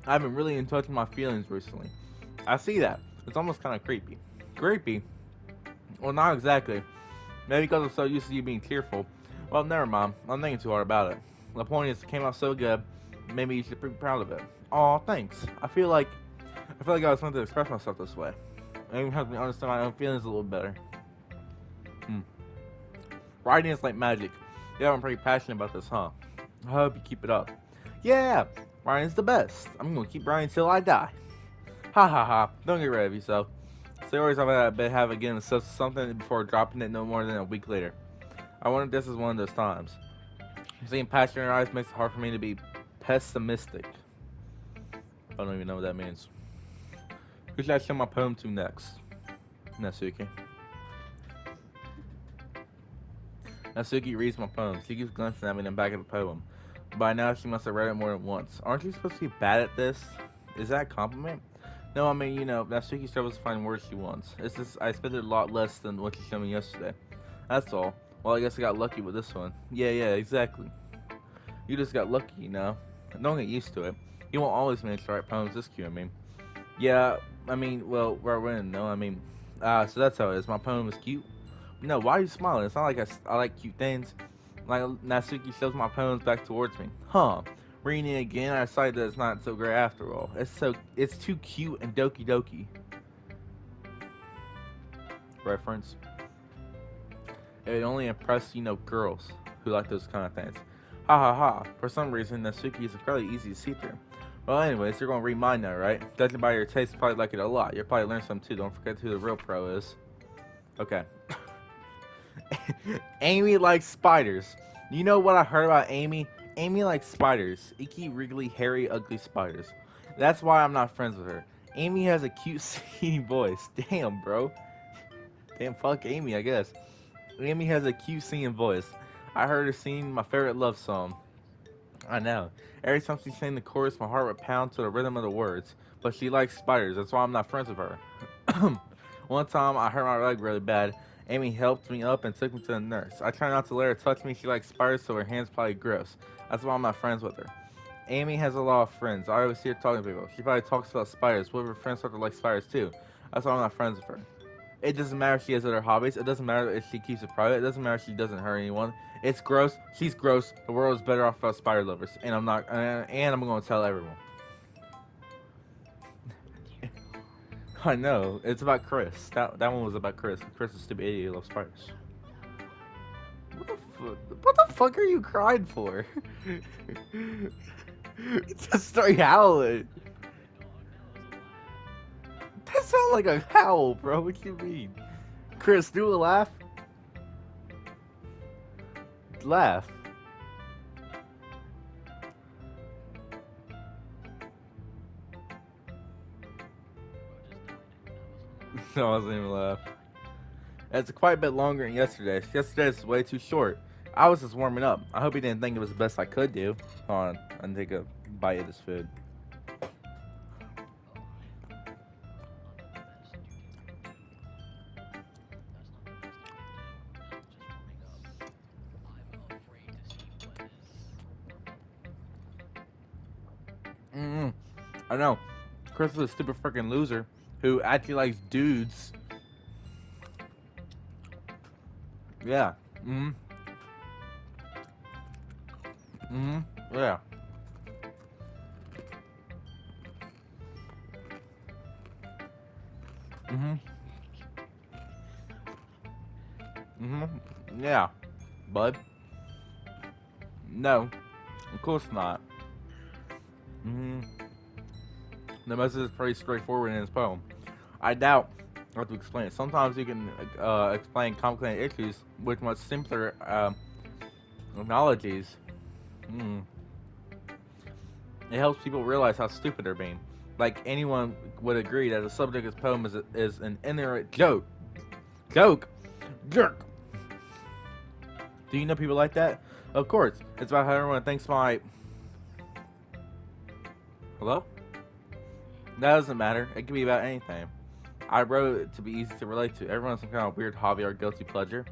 I've been really in touch with my feelings recently. I see that. It's almost kind of creepy. Creepy? Well, not exactly. Maybe because I'm so used to you being tearful. Well, never mind. I'm thinking too hard about it. The point is, it came out so good. Maybe you should be proud of it. Aw, thanks. I feel like I was meant to express myself this way. It even helps me understand my own feelings a little better. Hmm. Writing is like magic. Yeah, I'm pretty passionate about this, huh? I hope you keep it up. Yeah, writing's the best. I'm gonna keep writing till I die. Ha ha ha. Don't get rid of yourself. So always I've been having again something before dropping it no more than a week later. I wonder if this is one of those times. Seeing passion in your eyes makes it hard for me to be pessimistic. I don't even know what that means. Who should I show my poem to next? Natsuki. Natsuki reads my poem. She keeps glancing at me in the back of the poem. By now, she must have read it more than once. Aren't you supposed to be bad at this? Is that a compliment? No, I mean, Natsuki struggles to find words she wants. It's just, I spent it a lot less than what she showed me yesterday. That's all. Well, I guess I got lucky with this one. Yeah, exactly. You just got lucky, Don't get used to it. You won't always manage to write poems this cute, I mean. Yeah, I mean, well, right when, no, I mean, so that's how it is. My poem is cute. No, why are you smiling? It's not like I like cute things. Like, Natsuki shoves my poems back towards me. Huh. Reading it again, I decided that it's not so great after all. It's too cute and Doki Doki. Reference. It only impressed, girls who like those kind of things. Ha ha ha. For some reason, Natsuki is fairly easy to see through. Well, anyways, you're gonna read mine now, right? Judging by your taste, you probably like it a lot. You'll probably learn some too. Don't forget who the real pro is. Okay. Amy likes spiders. You know what I heard about Amy? Amy likes spiders. Icky, wriggly, hairy, ugly spiders. That's why I'm not friends with her. Amy has a cute, singing voice. Damn, bro. Damn, fuck Amy, I guess. Amy has a cute singing voice. I heard her sing my favorite love song. I know. Every time she sang the chorus, my heart would pound to the rhythm of the words. But she likes spiders. That's why I'm not friends with her. One time, I hurt my leg really bad. Amy helped me up and took me to the nurse. I try not to let her touch me. She likes spiders, so her hands probably gross. That's why I'm not friends with her. Amy has a lot of friends. I always see her talking to people. She probably talks about spiders. What if her friends start to like spiders too? That's why I'm not friends with her. It doesn't matter if she has other hobbies. It doesn't matter if she keeps it private. It doesn't matter if she doesn't hurt anyone. It's gross. She's gross. The world is better off without spider lovers. And I'm not. And I'm going to tell everyone. I know. It's about Chris. That one was about Chris. Chris is a stupid idiot who loves spiders. What the fuck are you crying for? Just start howling. That sounds like a howl, bro. What do you mean? Chris, do a laugh. Laugh. No, I wasn't even laugh. It's quite a bit longer than yesterday. Yesterday's way too short. I was just warming up. I hope you didn't think it was the best I could do. Hold on, and take a bite of this food. Mm-mm. I know. Chris is a stupid freaking loser who actually likes dudes. Yeah. Mm-hmm. Mm-hmm. Yeah. Mm-hmm. Mm-hmm. Yeah. Bud. No, of course not. hmm The message is pretty straightforward in his poem. I doubt I have to explain it. Sometimes you can explain complicated issues with much simpler analogies. Mm. It helps people realize how stupid they're being. Like anyone would agree that the subject of this poem is an ignorant joke. Joke? Jerk! Do you know people like that? Of course. It's about how everyone thinks my. Hello? That doesn't matter. It can be about anything. I wrote it to be easy to relate to. Everyone's some kind of weird hobby or guilty pleasure.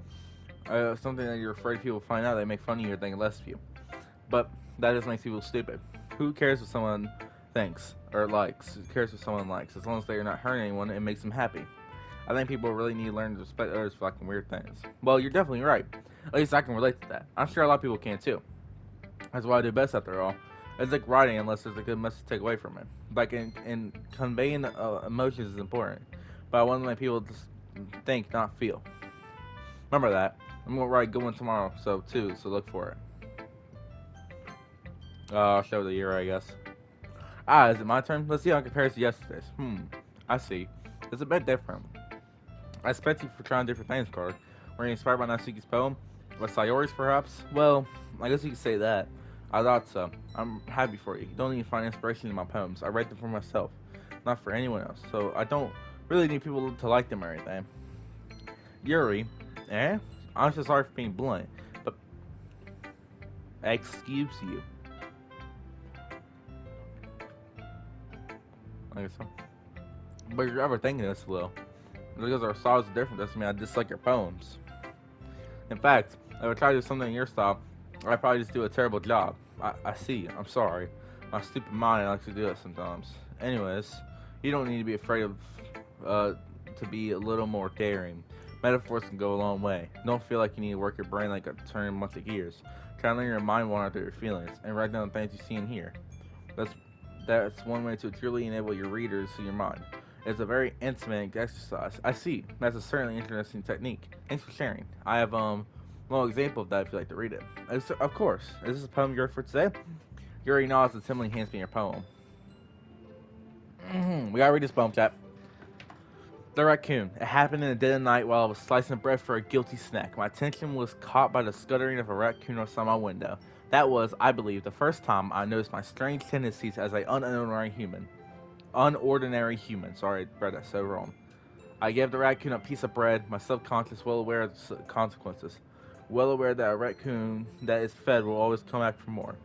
Something that you're afraid people find out, they make fun of you or think less of you. But that just makes people stupid. Who cares what someone thinks or likes? Who cares what someone likes? As long as they're not hurting anyone, it makes them happy. I think people really need to learn to respect others for liking weird things. Well, you're definitely right. At least I can relate to that. I'm sure a lot of people can too. That's what I do best after all. It's like writing unless there's a good message to take away from it. Like in conveying emotions is important. But I want to let people just think, not feel. Remember that. I'm gonna write a good one tomorrow, so look for it. I'll show the year, I guess. Is it my turn? Let's see how it compares to yesterday's. I see. It's a bit different. I expect you for trying different things, Carter. Were you inspired by Natsuki's poem? Was Sayori's, perhaps? Well, I guess you could say that. I thought so. I'm happy for you. You don't need to find inspiration in my poems. I write them for myself, not for anyone else. So I don't really need people to like them or anything. Yuri, eh? I'm so sorry for being blunt, but excuse you. I guess so. But you're ever thinking this, Will. Because our styles are different doesn't mean I dislike your poems. In fact, if I try to do something in your style, I probably just do a terrible job. I see. I'm sorry. My stupid mind likes to do it sometimes. Anyways, you don't need to be afraid of to be a little more daring. Metaphors can go a long way. Don't feel like you need to work your brain like a turn a bunch of gears. Try to let your mind wander through your feelings and write down the things you see and hear. That's that's one way to truly enable your readers to your mind. It's a very intimate exercise. I see. That's a certainly interesting technique. Thanks for sharing. I have well example of that if you'd like to read it. Of course. Is this a poem you wrote for today? You already know it's assembling hands me your poem. We gotta read this poem, chat. The raccoon. It happened in the dead of night while I was slicing bread for a guilty snack. My attention was caught by the scuttering of a raccoon outside my window. That was, I believe, the first time I noticed my strange tendencies as an unordinary human. Unordinary human. Sorry, I read that so wrong. I gave the raccoon a piece of bread, my subconscious well aware of the consequences. Well aware that a raccoon that is fed will always come back for more.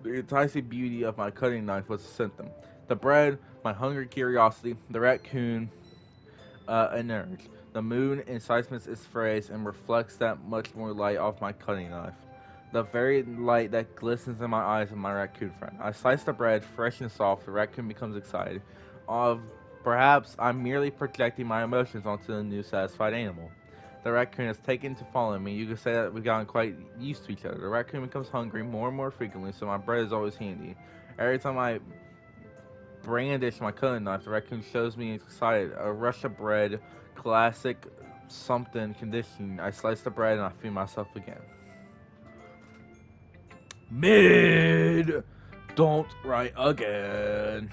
The enticing beauty of my cutting knife was a symptom. The bread, my hungry curiosity, the raccoon, an urge. The moon incites its phrase and reflects that much more light off my cutting knife. The very light that glistens in my eyes of my raccoon friend. I slice the bread, fresh and soft. The raccoon becomes excited. Of perhaps I'm merely projecting my emotions onto the new satisfied animal. The raccoon has taken to following me. You could say that we've gotten quite used to each other. The raccoon becomes hungry more and more frequently, so my bread is always handy. Every time I brandish my cutting knife, the raccoon shows me excited. A rush of bread, classic something conditioning. I slice the bread and I feed myself again. Mid! Don't write again.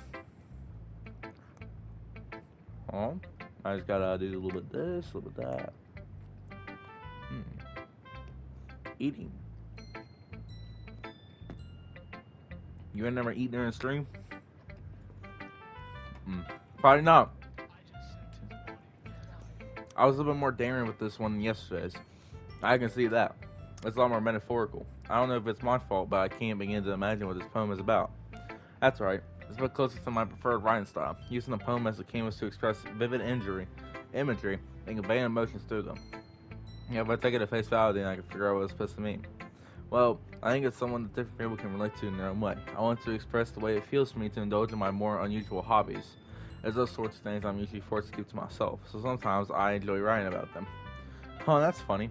Oh, I just gotta do a little bit of this, a little bit of that. Eating. You ain't never eaten during a stream? Probably not. I was a little bit more daring with this one than yesterday's. I can see that. It's a lot more metaphorical. I don't know if it's my fault, but I can't begin to imagine what this poem is about. That's right. It's a bit closer to my preferred writing style, using the poem as a canvas to express vivid imagery, and convey emotions through them. Yeah, if I take it at face value, then I can figure out what it's supposed to mean. Well, I think it's someone that different people can relate to in their own way. I want to express the way it feels for me to indulge in my more unusual hobbies. As those sorts of things I'm usually forced to keep to myself, so sometimes I enjoy writing about them. Oh, that's funny.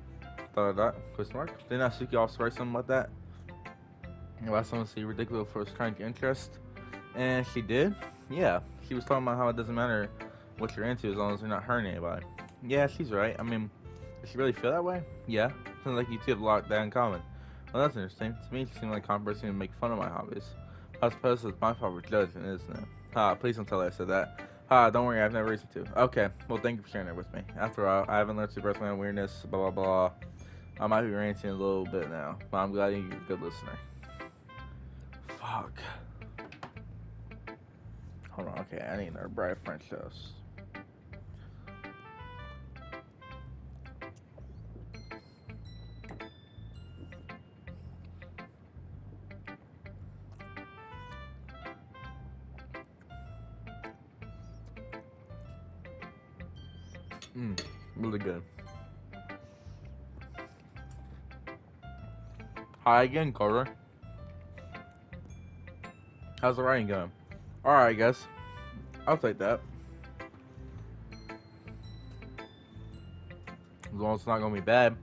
Thought of that. Question mark. Didn't Natsuki also write something like that? About someone see ridiculous for strange interest? And she did? Yeah. She was talking about how it doesn't matter what you're into as long as you're not hurting anybody. Yeah, she's right. I mean, does she really feel that way? Yeah. Sounds like you two have a lot that in common. Well, that's interesting. To me, it seemed like conversing and make fun of my hobbies. I suppose it's my fault for judging, isn't it? Ha, please don't tell her I said that. Ha, don't worry, I have no reason to. Okay, well, thank you for sharing it with me. After all, I haven't learned to express my own weirdness, blah, blah, blah. I might be ranting a little bit now, but I'm glad you're a good listener. Fuck. Hold on, okay, I need another bright French toast. Mmm, really good. Hi again, Carter. How's the writing going? Alright, I guess. I'll take that. As long as it's not gonna be bad.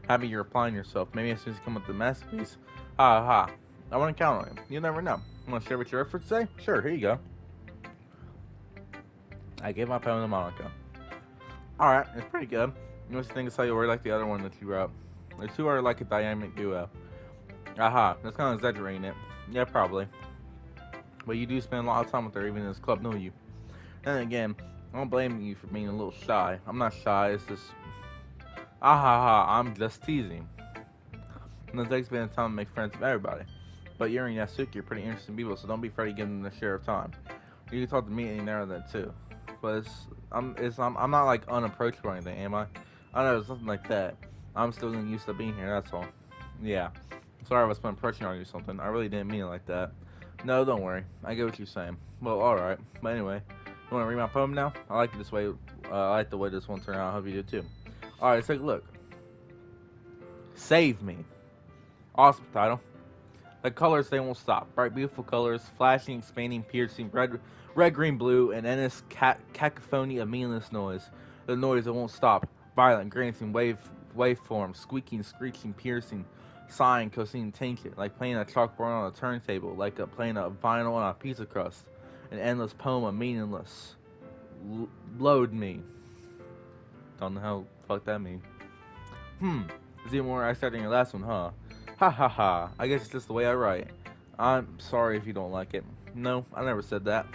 Happy you're applying yourself. Maybe as soon as you come up with the masterpiece. Ha ha. I wanna count on you. You never know. Wanna share what your efforts say? Sure, here you go. I gave my poem to Monica. Alright, it's pretty good. You must think it's how you word like the other one that you wrote. The two are like a dynamic duo. Aha, that's kind of exaggerating it. Yeah, probably. But you do spend a lot of time with her even in this club, don't you? And again, I don't blame you for being a little shy. I'm not shy, it's just ah ha ha, I'm just teasing. And it takes spending time to make friends with everybody. But Yuri and Yasuki are pretty interesting people, so don't be afraid to give them the share of time. You can talk to me any now or then too. But I'm not like unapproachable or anything, am I? I don't know, something like that. I'm still getting used to being here, that's all. Yeah. Sorry if I was putting pressure on you or something. I really didn't mean it like that. No, don't worry. I get what you're saying. Well, alright. But anyway, you want to read my poem now? I like it this way. I like the way this one turned out. I hope you do too. Alright, let's take a look. Save Me. Awesome title. The colors, they won't stop. Bright, beautiful colors, flashing, expanding, piercing, red, green, blue, and endless cacophony of meaningless noise. The noise that won't stop. Violent, granting, waveforms, squeaking, screeching, piercing, sighing, causing tension, like playing a chalkboard on a turntable, like playing a vinyl on a pizza crust. An endless poem of meaningless. Load me. Don't know how the fuck that means. Is even more exciting than your last one, huh? Ha ha ha. I guess it's just the way I write. I'm sorry if you don't like it. No, I never said that.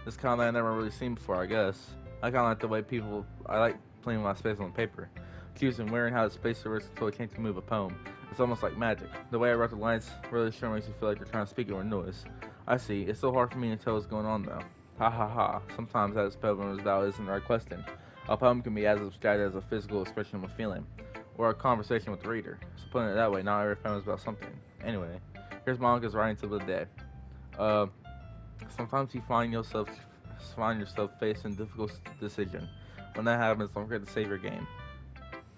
It's kind of I never really seen before, I guess. I kind of like the way people. I like playing with my space on paper. Choosing where and how to space the words until I can't move a poem. It's almost like magic. The way I write the lines really sure makes you feel like you're trying to speak over noise. I see. It's so hard for me to tell what's going on though. Ha ha ha. Sometimes that is poem is valid isn't the right question. A poem can be as abstract as a physical expression of a feeling, or a conversation with the reader. So putting it that way, not every poem is about something. Anyway, here's Monica's writing to the day. Uh, Sometimes you find yourself facing a difficult decision. When that happens, don't forget to save your game.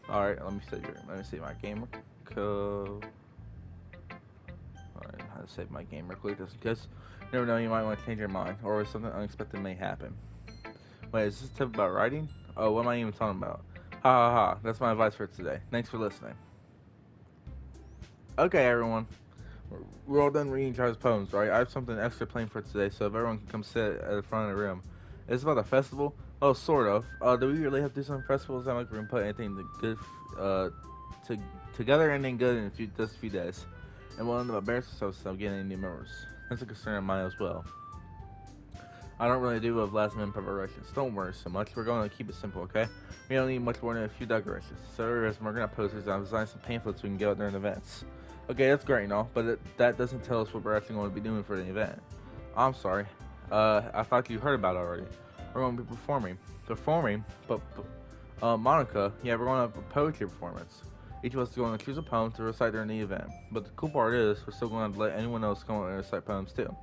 All right, let me save my gamer code. Alright, how to save my game real quick just in case. You never know, you might want to change your mind, or something unexpected may happen. Wait, is this a tip about writing? Oh, what am I even talking about? Ha ha ha, that's my advice for today. Thanks for listening. Okay, everyone. We're all done reading Charles' poems, right? I have something extra planned for today, so if everyone can come sit at the front of the room. It's about a festival? Oh, sort of. Do we really have to do some festivals? I'm like we're gonna put anything good, to, together anything good in just a few days. And we'll end up embarrassing ourselves so getting any new members. That's a concern of mine as well. I don't really do with last minute preparations. Don't worry so much. We're going to keep it simple, okay? We don't need much more than a few decorations. So we're going to posters and I've designed some pamphlets we can get out during events. Okay, that's great and all, but that doesn't tell us what we're actually going to be doing for the event. I'm sorry. I thought you heard about it already. We're going to be performing. Performing? But Monica, yeah, we're going to have a poetry performance. Each of us is going to choose a poem to recite during the event. But the cool part is, we're still going to let anyone else come and recite poems too.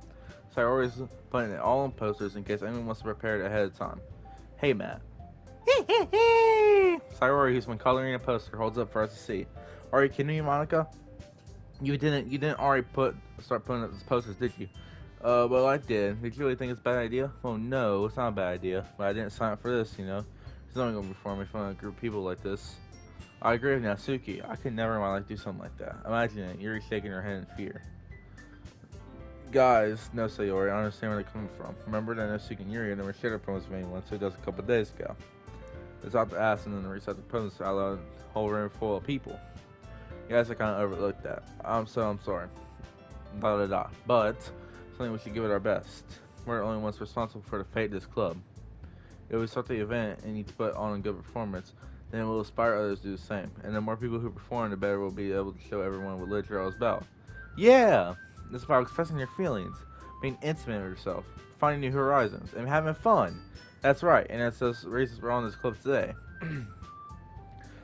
So I always putting it all on posters in case anyone wants to prepare it ahead of time. Hey, Matt. Sayori, who's been coloring a poster, holds up for us to see. Are you kidding me, Monica? You didn't already start putting up these posters, did you? Well, I did. Did you really think it's a bad idea? Well, no, it's not a bad idea. But I didn't sign up for this, you know. It's only gonna be for me fun a group of people like this. I agree with Natsuki. I could never in my life do something like that. Imagine it. Yuri shaking her head in fear. Guys, no, Sayori, I understand where they're coming from. Remember that Natsuki and Yuri never shared a poems with anyone, so just a couple of days ago. It's out the ass and then recite the poems out loud, whole room full of people. You guys are kind of overlooked that. I'm sorry. Da da da. But something we should give it our best. We're the only ones responsible for the fate of this club. If we start the event and need to put on a good performance, then we'll inspire others to do the same. And the more people who perform, the better we'll be able to show everyone what literature is about. Yeah! It's about expressing your feelings, being intimate with yourself, finding new horizons, and having fun. That's right, and that's the reasons we're on this club today.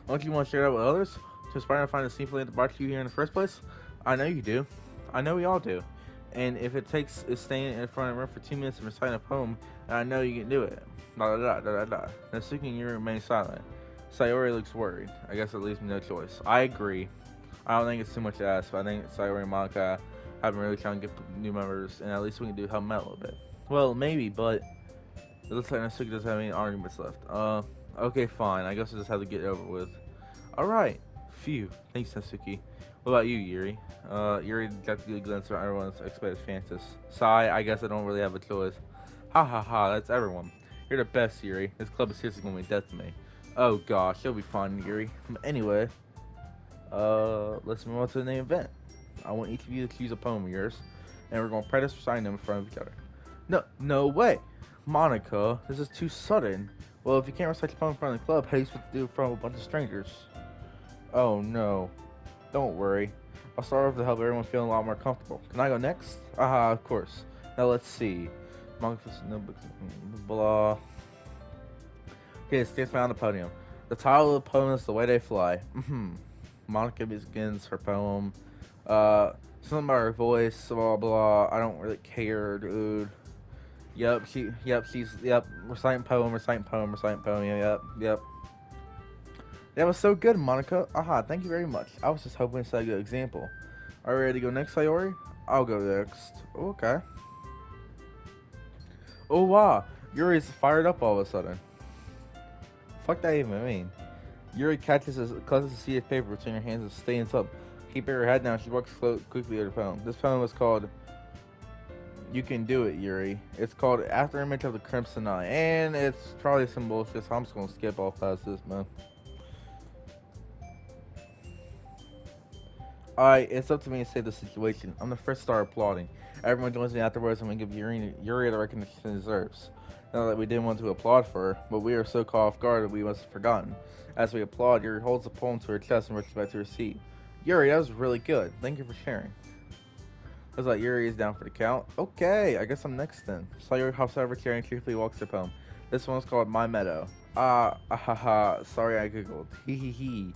Don't you want to share that with others? To inspire and find a scene that brought you here in the first place? I know you do. I know we all do. And if it takes is staying in front of a room for 2 minutes and reciting a poem, I know you can do it. Da da da da da da. Natsuki and you remain silent. Sayori looks worried. I guess it leaves me no choice. I agree. I don't think it's too much to ask, but I think Sayori and Monica have been really trying to get new members, and at least we can do help them out a little bit. Well, maybe, but it looks like Natsuki doesn't have any arguments left. Okay, fine. I guess I just have to get it over with. Alright. Phew. Thanks, Natsuki. What about you, Yuri? Yuri got the glance around everyone's expected fancies. Sigh, I guess I don't really have a choice. Ha ha ha, that's everyone. You're the best, Yuri. This club is seriously going to be death to me. Oh gosh, it'll be fun, Yuri. Anyway, let's move on to the main event. I want each of you to choose a poem of yours, and we're going to practice reciting them in front of each other. No way! Monica, this is too sudden. Well, if you can't recite your poem in front of the club, how are you supposed to do it in front of a bunch of strangers? Oh no. Don't worry. I'll start off to help everyone feel a lot more comfortable. Can I go next? Aha, of course. Now let's see. Monica's notebooks, blah. Okay, stands behind the podium. The title of the poem is The Way They Fly. Monica begins her poem. Something about her voice, blah blah. I don't really care, dude. Yep, reciting poem, yep. That was so good, Monica. Aha, thank you very much. I was just hoping to set a good example. Are you ready to go next, Sayori? I'll go next. Okay. Oh wow, Yuri's fired up all of a sudden. Fuck that even mean? Yuri clutches a sheet of paper between her hands and stands up. Keeping her head down, she walks quickly to the poem. This poem was called You Can Do It, Yuri. It's called After Image of the Crimson Eye. And it's probably some bullshit, so I'm just gonna skip all past this, man. Alright, it's up to me to save the situation. I'm the first to start applauding. Everyone joins me afterwards and we give Yuri the recognition she deserves. Not that we didn't want to applaud for her, but we are so caught off guard that we must have forgotten. As we applaud, Yuri holds the poem to her chest and rushes back to her seat. Yuri, that was really good. Thank you for sharing. Looks like Yuri is down for the count. Okay, I guess I'm next then. Sayori hops out of her chair and cheerfully walks her poem. This one's called My Meadow. Sorry I giggled. Hee hee hee.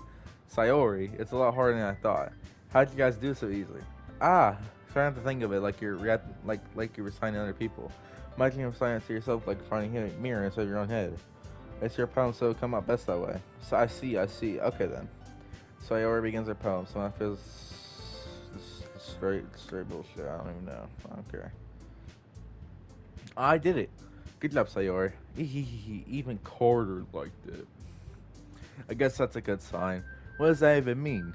Sayori, it's a lot harder than I thought. How'd you guys do so easily? Trying to think of it like you're reciting other people. Imagine you're reciting it to yourself like in front of a mirror instead of your own head. It's your poem, so it'll come out best that way. So I see. Okay then. Sayori begins her poem. Someone feels straight bullshit. I don't even know. I don't care. I did it. Good job, Sayori. Even Carter liked it. I guess that's a good sign. What does that even mean?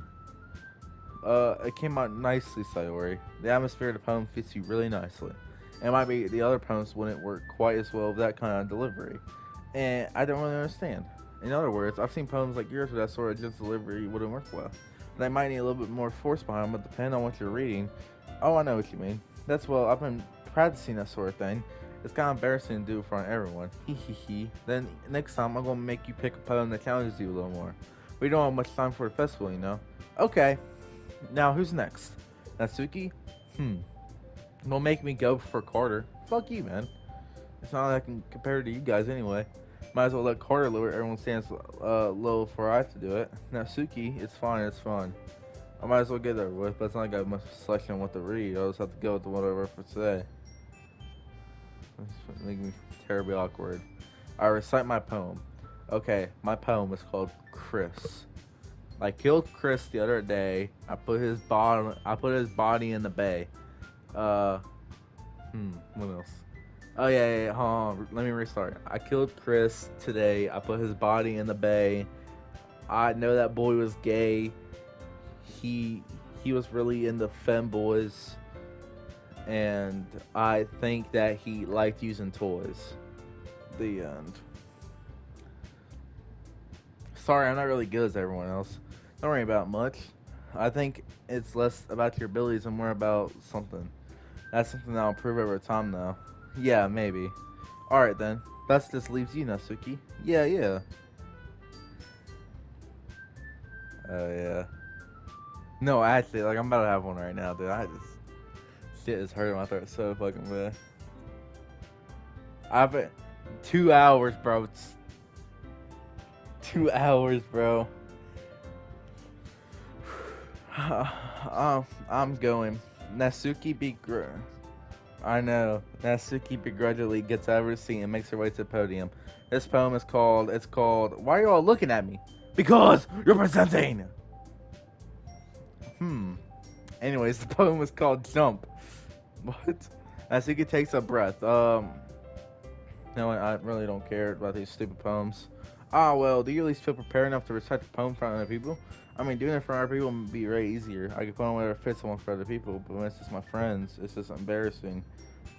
It came out nicely, Sayori. The atmosphere of the poem fits you really nicely. And it might be the other poems wouldn't work quite as well with that kind of delivery. And I don't really understand. In other words, I've seen poems like yours where that sort of just delivery wouldn't work well. They might need a little bit more force behind them, but depending on what you're reading. Oh, I know what you mean. I've been practicing that sort of thing. It's kind of embarrassing to do in front of everyone. Hee. Then next time I'm gonna make you pick a poem that challenges you a little more. We don't have much time for the festival, you know. Okay. Now, who's next? Natsuki? Don't make me go for Carter. Fuck you, man. It's not like I can compare to you guys anyway. Might as well let Carter lower everyone stands low before I have to do it. Natsuki, it's fine. I might as well get there with, but it's not like I have much selection on what to read. I'll just have to go with the one I wrote for today. It's making me terribly awkward. I recite my poem. Okay, my poem is called Chris. I killed Chris the other day. I put his body in the bay. What else? Oh yeah. Hold on. Let me restart. I killed Chris today. I put his body in the bay. I know that boy was gay. He was really into femboys, and I think that he liked using toys. The end. Sorry, I'm not really good as everyone else. Don't worry about much. I think it's less about your abilities and more about something. That's something that'll improve over time, though. Yeah, maybe. Alright then. That just leaves you, Natsuki. Yeah, yeah. Oh, yeah. No, actually, like, I'm about to have one right now, dude. Shit is hurting my throat so fucking bad. I've been 2 hours, bro. It's 2 hours, bro. I'm going. Natsuki I know. Natsuki begrudgingly gets out of her seat and makes her way to the podium. This poem is called. It's called. Why are you all looking at me? Because you're presenting. Hmm. Anyways, the poem is called Jump. What? Natsuki takes a breath. No, I really don't care about these stupid poems. Ah, well, do you at least feel prepared enough to recite the poem in front of other people? I mean, doing it in front of other people would be way easier. I could put on whatever fits on for other people, but when it's just my friends, it's just embarrassing.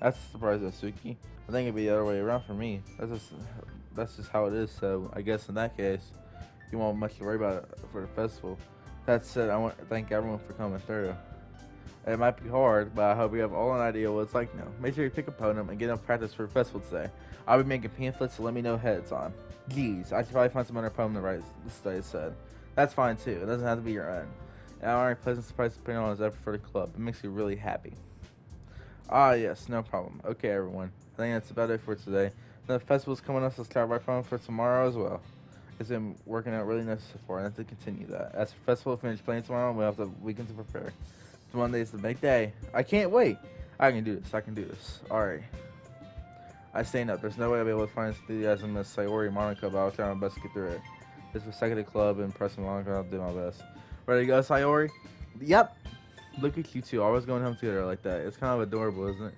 That's a surprise, Suki. I think it'd be the other way around for me. That's just how it is. So I guess in that case, you won't have much to worry about for the festival. That said, I want to thank everyone for coming through. It might be hard, but I hope you have all an idea what it's like now. Make sure you pick a podium and get enough practice for the festival today. I'll be making pamphlets, so let me know ahead of time. Geez, I should probably find some other poem to write, the study said. That's fine too, it doesn't have to be your own. And I'm already pleasant surprise depending on his effort for the club. It makes me really happy. Ah, yes, no problem. Okay, everyone. I think that's about it for today. The festival's coming up, so let's start right phone for tomorrow as well. It's been working out really nice so far, and I have to continue that. As for festival finish playing tomorrow, we'll have the weekend to prepare. Monday's the big day. I can't wait. I can do this. I can do this. Alright. I stand up. There's no way I'll be able to find enthusiasm as Sayori Monica, but I'll try my best to get through it. This was second to club and pressing Monica. I'll do my best. Ready to go, Sayori? Yep. Look at you two. Always going home together like that. It's kind of adorable, isn't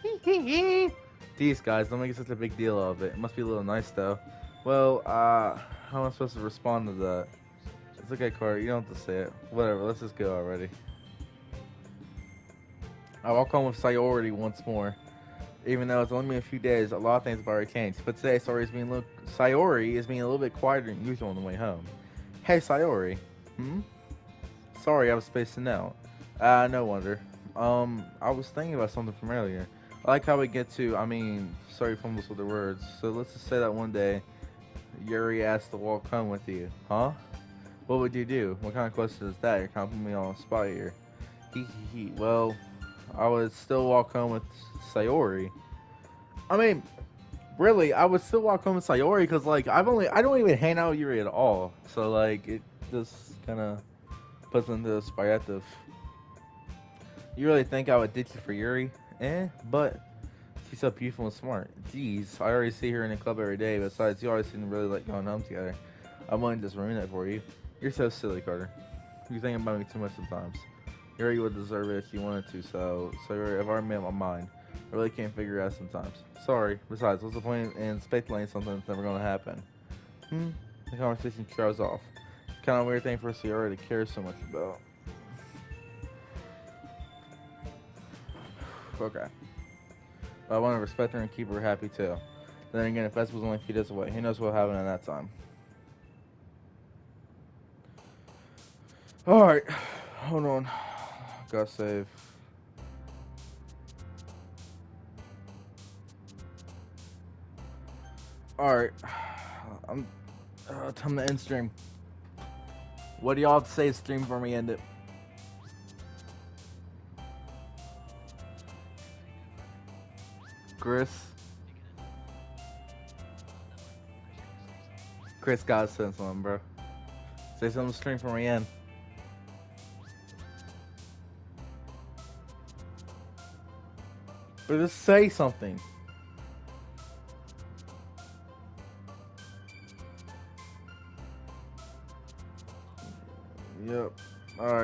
it? Jeez, guys, don't make it such a big deal of it. It must be a little nice, though. Well, how am I supposed to respond to that? It's okay, Corey. You don't have to say it. Whatever. Let's just go already. I walk home with Sayori once more. Even though it's only been a few days, a lot of things have already changed. But today, Sayori is being a little bit quieter than usual on the way home. Hey, Sayori. Hmm? Sorry, I was spacing out. No wonder. I was thinking about something from earlier. I like how we get to, sorry fumbles with the words. So let's just say that one day, Yuri asked to walk home with you. Huh? What would you do? What kind of question is that? You're kind of putting me on the spot here. Hee hee hee. Well, I would still walk home with Sayori. I mean, really, I would still walk home with Sayori because, like, I don't even hang out with Yuri at all. So, like, it just kind of puts into perspective. You really think I would ditch you for Yuri? But she's so beautiful and smart. Jeez, I already see her in the club every day. Besides, you always seem to really like going home together. I'm willing to just ruin that for you. You're so silly, Carter. You think about me too much sometimes. Yuri would deserve it if she wanted to, so I've already made up my mind. I really can't figure it out sometimes. Sorry. Besides, what's the point in speculating something that's never going to happen? The conversation trails off. It's kind of a weird thing for Sayori to care so much about. Okay. But I want to respect her and keep her happy too. Then again, if festival's only a few days away, who knows what'll happen in that time. Alright. Hold on. Gotta save. Alright. I'm time to end stream. What do y'all have to say to stream for me end it? Chris? Chris gotta say something, bro. Say something to stream for me end. But just say something. Yep. Alright.